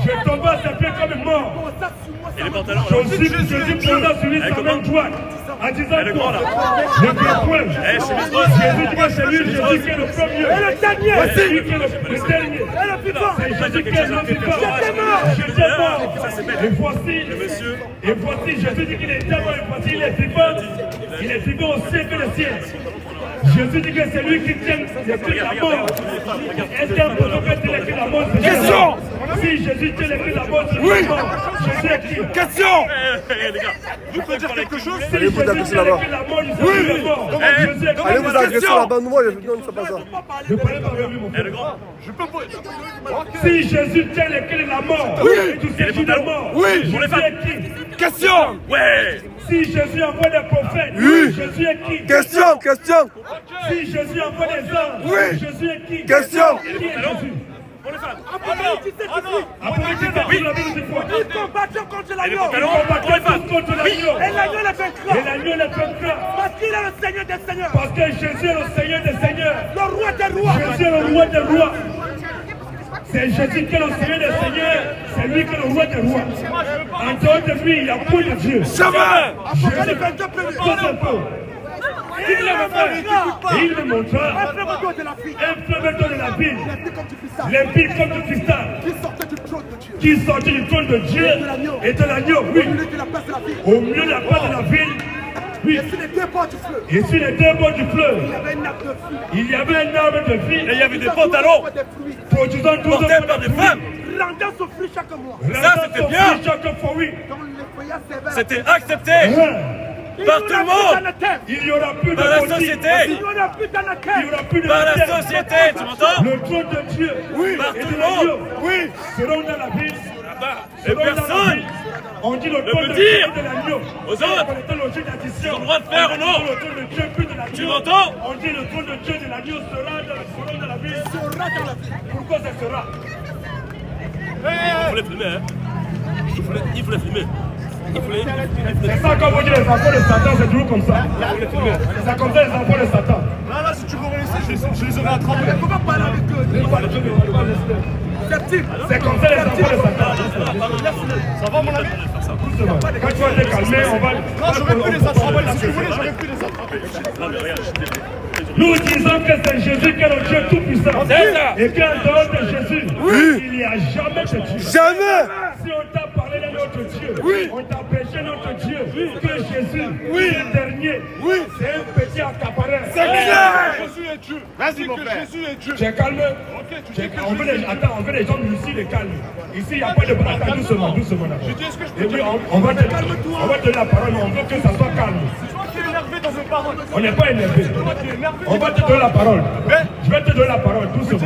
je tombe à ses pieds comme mort. Et les pantalons, Je suis pendant sur lui sa main droite en disant le grand, là. ne fais point. Jésus dit que c'est lui, Jésus qui est le premier. Et le dernier. C'est lui qui est le dernier. Et le puissant. C'est Jésus qui est le puissant. J'étais mort. Et voici Jésus dit qu'il est mort et voici il est vivant. Il est vivant au siècle des siècles. Jésus dit que c'est lui qui tient les clés de la mort. Est-ce qu'un prophète tient les clés de la mort? Question. Si Jésus tient les clés de la mort, c'est mort. Jésus est qui? Question. les gars, vous pouvez dire quelque chose? Si Jésus tient les clés de la mort, Jésus est mort. Jésus est qui? Allez vous agresser là-bas, moi je ne sais pas ça. Ne parlez pas avec lui, mon frère. Le grand, Je peux pas. Si Jésus tient les clés de la mort, et tu sais qui est mort, Oui. Jésus est qui? Question. ouais. Si Jésus envoie des prophètes, Oui. Jésus est qui? Question, question. Si Jésus envoie des anges, Oui. Jésus est qui? Question. Qui est Jésus? Pour les femmes. Apocalypse 17 ici. Après, tu sais qui la Bible dit quoi? Ils combattent contre Et les l'agneau. pantalons, On va pour les femmes. contre l'agneau. Et l'agneau les Et vaincra. l'agneau est vainqueur. Parce qu'il est le Seigneur des Seigneurs. Parce que Jésus est le Seigneur des Seigneurs. Le roi des rois. Jésus est le roi des rois. C'est Jésus qui est le Seigneur des Seigneurs. C'est lui qui est le roi des rois. En dehors de lui, il n'y a point de Dieu. Jamais. Apocalypse 22 premier. Tout un peu. Il le vaincra. Et il me montra Un frère de la fille. un flambeau de la ville, Limpide comme du cristal. limpide comme du cristal, Qui sortait du trône de Dieu. qui sortit du trône de Dieu et de l'agneau. Au Oui, milieu de la place de la ville. au milieu de la place de la ville. Oui, Et sur les deux bords du fleuve. et sur les deux bords du fleuve, Il y avait une nappe de fruits. il y avait un arbre de vie Et il y avait des pantalons Des fruits. produisant 12 portés par des femmes. Rendant son fruit chaque mois. Ça, c'était bien. Chaque fois, oui. Dont le feuillage sévère. C'était accepté Il par n'y tout le aura plus monde. d'anathème. Il n'y aura plus de Par la maudit. société. Il n'y aura plus Il n'y d'anathème. aura plus de Par la baptême. société, tu m'entends? Le trône de Dieu Par et tout de le monde. l'agneau seront dans la ville. Et Seront dans la personne ville. On dit le ne trône peut de Dieu dire et de l'agneau. aux autres On était le Dieu d'addition. Ils ont le droit de faire On ou non. dit le trône de Dieu puis de l'agneau. Tu m'entends? On dit le trône de Dieu et de l'agneau seront dans la ville. Pourquoi ça sera? Il faut les filmer, hein. Il faut les filmer. Il faut les filmer. C'est ça quand vous dites les enfants de Satan, c'est toujours comme ça. C'est comme ça les enfants de Satan. Là, si tu m'aurais laissé, je les aurais attrapés. On va parler avec eux. C'est comme ça les enfants de Satan. Ça va, mon ami? Quand tu vas te calmer, on va... Non, j'aurais pu les attraper. Si tu voulais, j'aurais pu les attraper. Non, mais regarde, je t'ai dit. Nous disons que c'est Jésus qui est le Dieu tout-puissant. C'est ça. Et qu'en dehors de Jésus, il n'y a jamais de Dieu. Jamais. Si on t'a parlé de notre Dieu, on t'a prêché notre Dieu, que Jésus, le dernier, c'est un petit accapareur. C'est clair. Jésus est Dieu. Vas-y, mon frère. Jésus est Dieu. Tu es calme. On veut les gens ici les calmes. Ici, il n'y a pas de bataille. Doucement, doucement. Je dis, est-ce que je peux Et puis, on va te donner la parole, mais on veut que ça soit calme. toi qui es énervé dans mes paroles? On n'est pas énervé. Toi qui es énervé. On va te donner la parole. Je vais te donner la parole, doucement.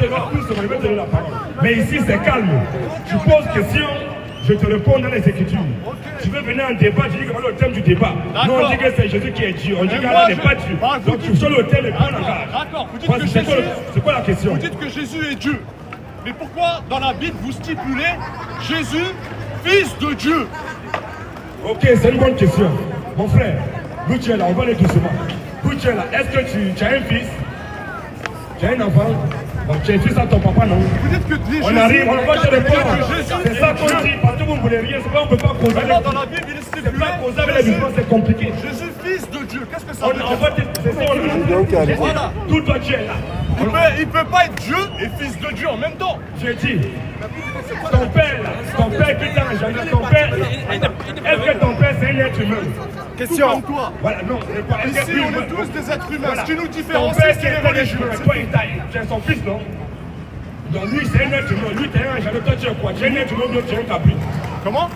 D'accord. Doucement, je vais te donner la parole. Mais ici, c'est calme. Tu poses question, je te réponds dans les Écritures. Tu veux venir en débat, je dis que voilà le thème du débat. Nous, on dit que c'est Jésus qui est Dieu. On dit qu'Allah n'est pas Dieu. Donc, tu fais le thème et prends la garde. D'accord, vous dites que C'est quoi, Jésus... c'est quoi la question? Vous dites que Jésus est Dieu. Mais pourquoi dans la Bible vous stipulez Jésus, fils de Dieu? Ok, c'est une bonne question. Mon frère, d'où tu es là, on va aller doucement. D'où tu es là, est-ce que tu as un fils? Tu as un enfant? Donc tu es fils à ton papa, non? Vous dites que Jésus... On arrive, on va te Vous dites répondre. que Jésus C'est ça est qu'on Dieu. dit, parce que vous pour les rien, c'est pas on peut pas causer. Maintenant, dans la Bible, il est C'est stipulé. pas causer avec les musulmans, c'est compliqué. Jésus, fils de Dieu. Qu'est-ce que ça On veut dire? envoie c'est ça, on le Voilà. Tout toi tu es là. Il peut pas être Dieu et fils de Dieu en même temps. J'ai dit, ton père là, ton père qui t'a engendré, ton père, est-ce que ton père c'est un être humain? Question. Tout comme toi. Voilà, non, c'est pas un Ici, être on humain. est tous des êtres humains. Voilà. Ce qui nous Ton différencie, père qui c'est les est un être religions. humain, toi il taille, tu es son fils, non? Donc lui c'est un être humain, lui t'es un engendré, toi tu es quoi? Tu es un être humain, toi tu es un cabri. Comment?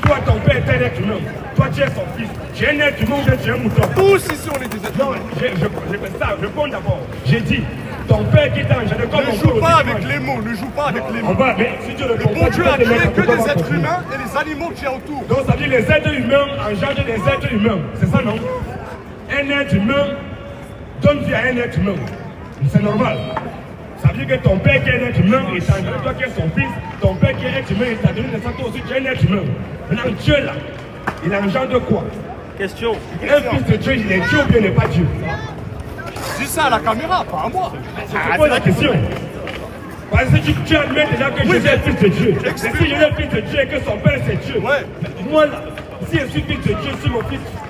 Toi ton père est un être humain, toi tu es son fils. Tu es un être humain, tu es un mouton. Tous ici, on est des êtres Non, humains. je fais ça, je réponds d'abord. J'ai dit, ton père qui t'a engendré comme Ne mon joue père pas aussi, avec les mots, ne joue pas avec les On mots. va, mais si tu le Le comprends, bon tu Dieu peux a te créé mettre que à des côté. êtres humains et les animaux qu'il y a autour. Donc ça veut dire les êtres humains engendrent des êtres humains. C'est ça, non? Un être humain donne vie à un être humain. C'est normal. Ça veut dire que ton père qui est un être humain, il t'a engendré, toi qui es son fils, ton père qui est un être humain, il t'a donné naissance, toi aussi tu es un être humain. Maintenant Dieu là, il engendre quoi? Question. Un fils de Dieu, il est Dieu ou bien il n'est pas Dieu? Dis ça à la caméra, pas à moi. C'est pas la question. Parce que tu admets déjà que Jésus est fils de Dieu. Et si Jésus est fils de Dieu et que son père c'est Dieu, Ouais. moi là, si je suis fils de Dieu, si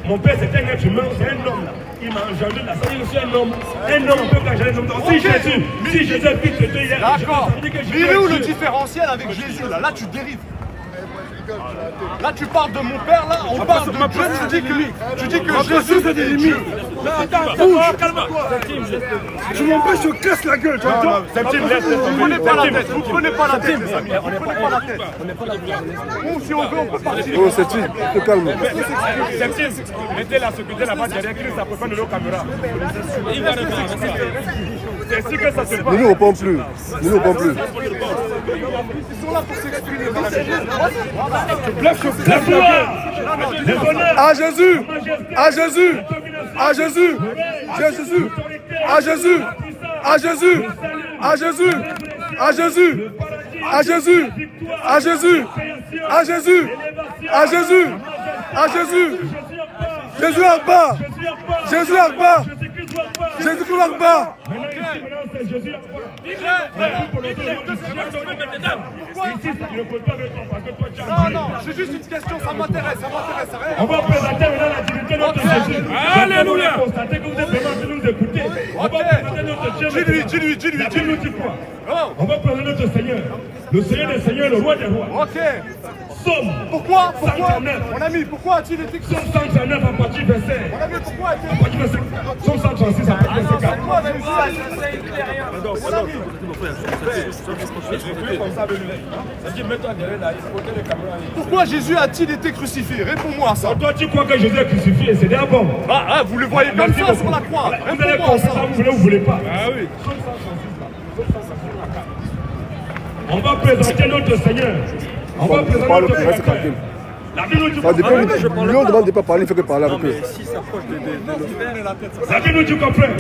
mon père c'est un être humain, c'est un homme là. Il m'a engendré là, ça veut dire que je suis un homme. Un homme peut engendrer un homme. Donc si Ok. Jésus est fils de Dieu, il est D'accord. ça veut dire que Mais Jésus il est où est le Dieu. différentiel avec Jésus là? Là, tu dérives. Là, tu parles de mon père, là, on parle de Dieu, tu dis que Jésus est Dieu. Tu m'empêches, je casse la gueule, tu entends? Vous prenez pas la tête, vous prenez pas la tête, les amis. Vous prenez pas la tête. Ou si on veut, on peut partir. Oh, c'est tout, te calme. Mettez la sécurité là-bas derrière, qui ne s'approche pas de nos caméras. C'est ainsi que ça se passe. Ne nous réponds plus. Ne nous réponds plus. Ils sont là pour s'exprimer. La gloire, les honneurs, À Jésus! À Jésus! À Jésus! À Jésus! À Jésus! À Jésus! À Jésus! À Jésus! À Jésus! À Jésus! À Jésus! À Jésus! À Jésus! Jésus Akbar! Jésus Akbar! Jésus Akbar! Non, non, c'est juste une question, ça m'intéresse, rien. On va présenter maintenant la divinité de notre Jésus. Alléluia. On va constater que vous êtes vraiment en train de nous écouter. On va présenter notre Dieu. Dis-lui. La Bible nous dit quoi? Oh, On va présenter notre Seigneur. Le Seigneur des Seigneurs, le Roi des Rois. ok. Somme. Pourquoi 139. Mon ami, pourquoi a-t-il été Somme 139 à partir du verset. Mon ami, pourquoi À partir du verset. Somme 136 à partir du verset 4. Pourquoi a-t-il Mon ami, pourquoi Jésus a-t-il été crucifié? Réponds-moi à ça. Toi, tu crois que Jésus est crucifié, c'est déjà bon. Ah, vous le voyez comme ça sur la croix. Vous allez Réponds-moi à penser ça. ça, vous voulez ou vous voulez pas. Ah oui. On va présenter notre Seigneur. On va présenter Parle, notre reste Créateur. tranquille. La Bible nous dit Ça quoi? dépend, lui, on demande de ne pas parler, il faut que parler avec eux. La Bible nous dit quoi, frère?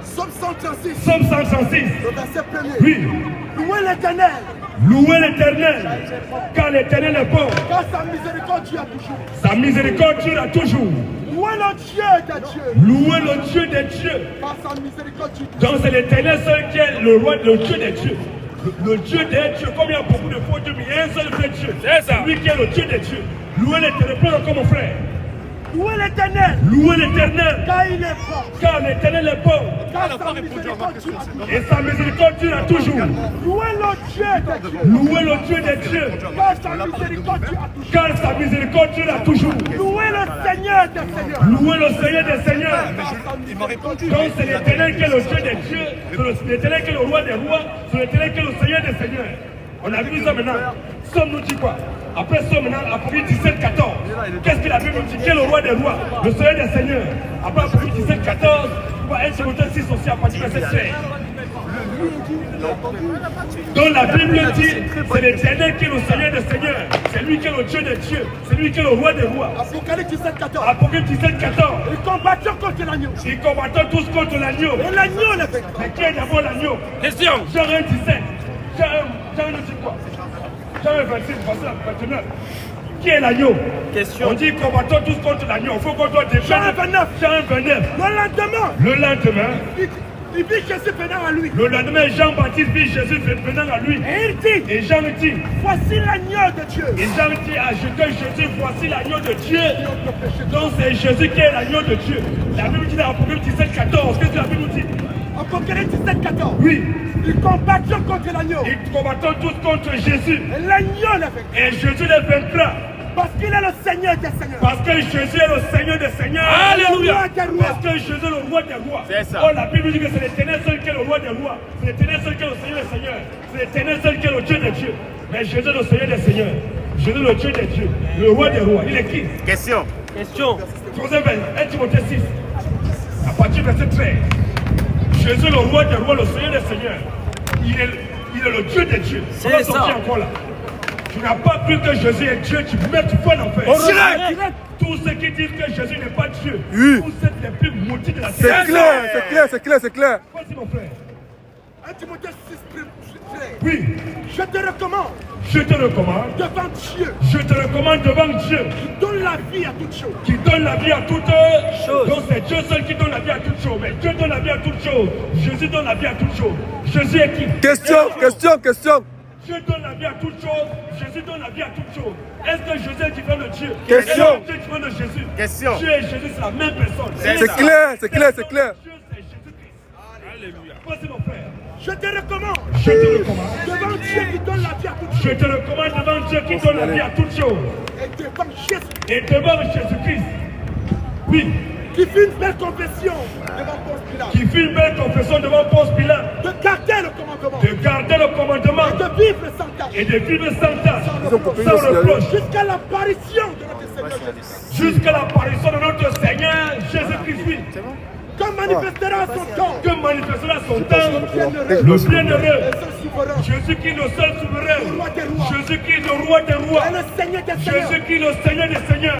Somme 136, Somme 136. le verset 1er. Oui. Louez l'éternel, Louez l'Éternel, car l'Éternel est bon. car sa miséricorde dure toujours. Sa miséricorde dure toujours. Louez le Dieu des dieux, Louez le Dieu des dieux. car sa miséricorde dure toujours. Donc c'est l'Éternel seul qui est le roi, le Dieu des dieux. Le Dieu des dieux, comme il y a beaucoup de faux dieux, mais il y a un seul vrai Dieu. C'est ça. Lui qui est le Dieu des dieux. Louez l'Éternel, prends encore mon frère. Louez l'éternel, Louez l'Éternel, car il est bon, car l'Éternel est bon. car sa miséricorde dure toujours. Et sa miséricorde dure toujours. Louez le Dieu des dieux, Louez le Dieu des dieux, car sa miséricorde dure toujours. car sa miséricorde dure toujours. Louez le Seigneur des seigneurs, Louez le Seigneur des seigneurs. Il m'a répondu. Donc c'est l'Éternel qui est le Dieu des dieux, c'est l'Éternel qui est le roi des rois, c'est l'Éternel qui est le Seigneur des seigneurs. On a vu ça maintenant. Somme nous dit quoi? Après Somme maintenant, Apocalypse 17, 14. Qu'est-ce que la Bible nous dit? Qui est le roi des rois, le Seigneur des seigneurs? Après Apocalypse 17, 14, on va être sur le 6 aussi à partir de cette chaîne. Donc la Bible dit, c'est l'Éternel qui est le Seigneur des seigneurs. C'est lui qui est le Dieu des dieux. C'est lui qui est le roi des rois. Apocalypse 17, 14. Apocalypse 17, 14. Ils combattent contre l'agneau, Ils combattent tous contre l'agneau. et l'agneau les vainqueur. Mais qui est d'abord l'agneau? Question. Jean 1, 17. Jean 1 nous dit quoi? Jean 1, 26, verset 29. Qui est l'agneau? Question. On dit combattons tous contre l'agneau. Il faut qu'on doit défendre. Jean 1, 29. Jean 1, 29. Le lendemain, Le lendemain, Il vit Jésus venant à lui. Le lendemain, Jean-Baptiste vit Jésus venant à lui. Et il dit, Et Jean lui dit, voici l'agneau de Dieu. et Jean lui dit à Jésus, voici l'agneau de Dieu. Donc c'est Jésus qui est l'agneau de Dieu. La Bible dit dans Apocalypse 17, 14, qu'est-ce que la Bible nous dit? Apocalypse 17, 14. Oui, Ils combattent contre l'agneau. ils combattent tous contre Jésus. Et l'agneau l'a vaincu. Et Jésus les vaincra. Parce qu'il est le Seigneur des Seigneurs. Parce que Jésus est le Seigneur des Seigneurs. Alléluia. Parce que Jésus est le roi des rois. C'est ça. Oh, la Bible dit que c'est l'Éternel seul qui est le roi des rois. C'est l'Éternel seul qui est le Seigneur des Seigneurs. C'est l'Éternel seul qui est le Dieu des dieux. Mais Jésus est le Seigneur des Seigneurs. Jésus est le Dieu des dieux. Le roi des rois. Il est qui? Question. Question. 1 Timothée 6. À partir du verset 13. Jésus est le roi des rois, le Seigneur des Seigneurs. Il est le Dieu des dieux. C'est On va ça. sortir encore là. Tu n'as pas cru que Jésus est Dieu, tu mets tout en enfer. Direct. Tous ceux qui disent que Jésus n'est pas Dieu, Oui. vous êtes les plus maudits de la C'est terre. clair, c'est clair, c'est clair, c'est clair. Vas-y mon frère. 1 Timothée 6, 13. Oui, Je te recommande je te recommande. devant Dieu Je te recommande devant Dieu qui donne la vie à toutes choses. qui donne la vie à toutes Chose. Donc c'est Dieu seul qui donne la vie à toutes choses. Mais Dieu donne la vie à toutes choses. Jésus donne la vie à toutes choses. Jésus est qui? Question. Dieu donne la vie à toutes choses. Jésus donne la vie à toutes choses. Est-ce que Jésus est différent de Dieu? Question. Est-ce que Dieu est différent de Jésus? Question. Dieu et Jésus, c'est la même personne. C'est C'est ça. clair, c'est clair. Dieu, c'est Jésus-Christ. Alléluia. Vas-y mon frère. Je te recommande Je te recommande. devant Dieu qui donne la vie à toutes Je choses. te recommande devant Dieu qui donne la vie à toutes choses. Et devant Jésus Et devant Jésus-Christ. Oui. qui fit une belle confession devant Ponce Pilate. Qui fit une belle confession devant Ponce Pilate. De garder le commandement. De garder le commandement. Et de vivre sans tâche. Et de vivre sans tâche. Ils ont coupé Sans le reproche. Jusqu'à l'apparition de notre Seigneur Jésus. Jusqu'à l'apparition de notre Seigneur Jésus-Christ. Oui. Comme manifestera son temps. Que manifestera son temps. Bienheureux. Le bienheureux. Le seul souverain. Jésus qui est le seul souverain. Le roi des rois. Jésus qui est le roi des rois. Et le Seigneur des Seigneurs. Jésus qui est le Seigneur des Seigneurs.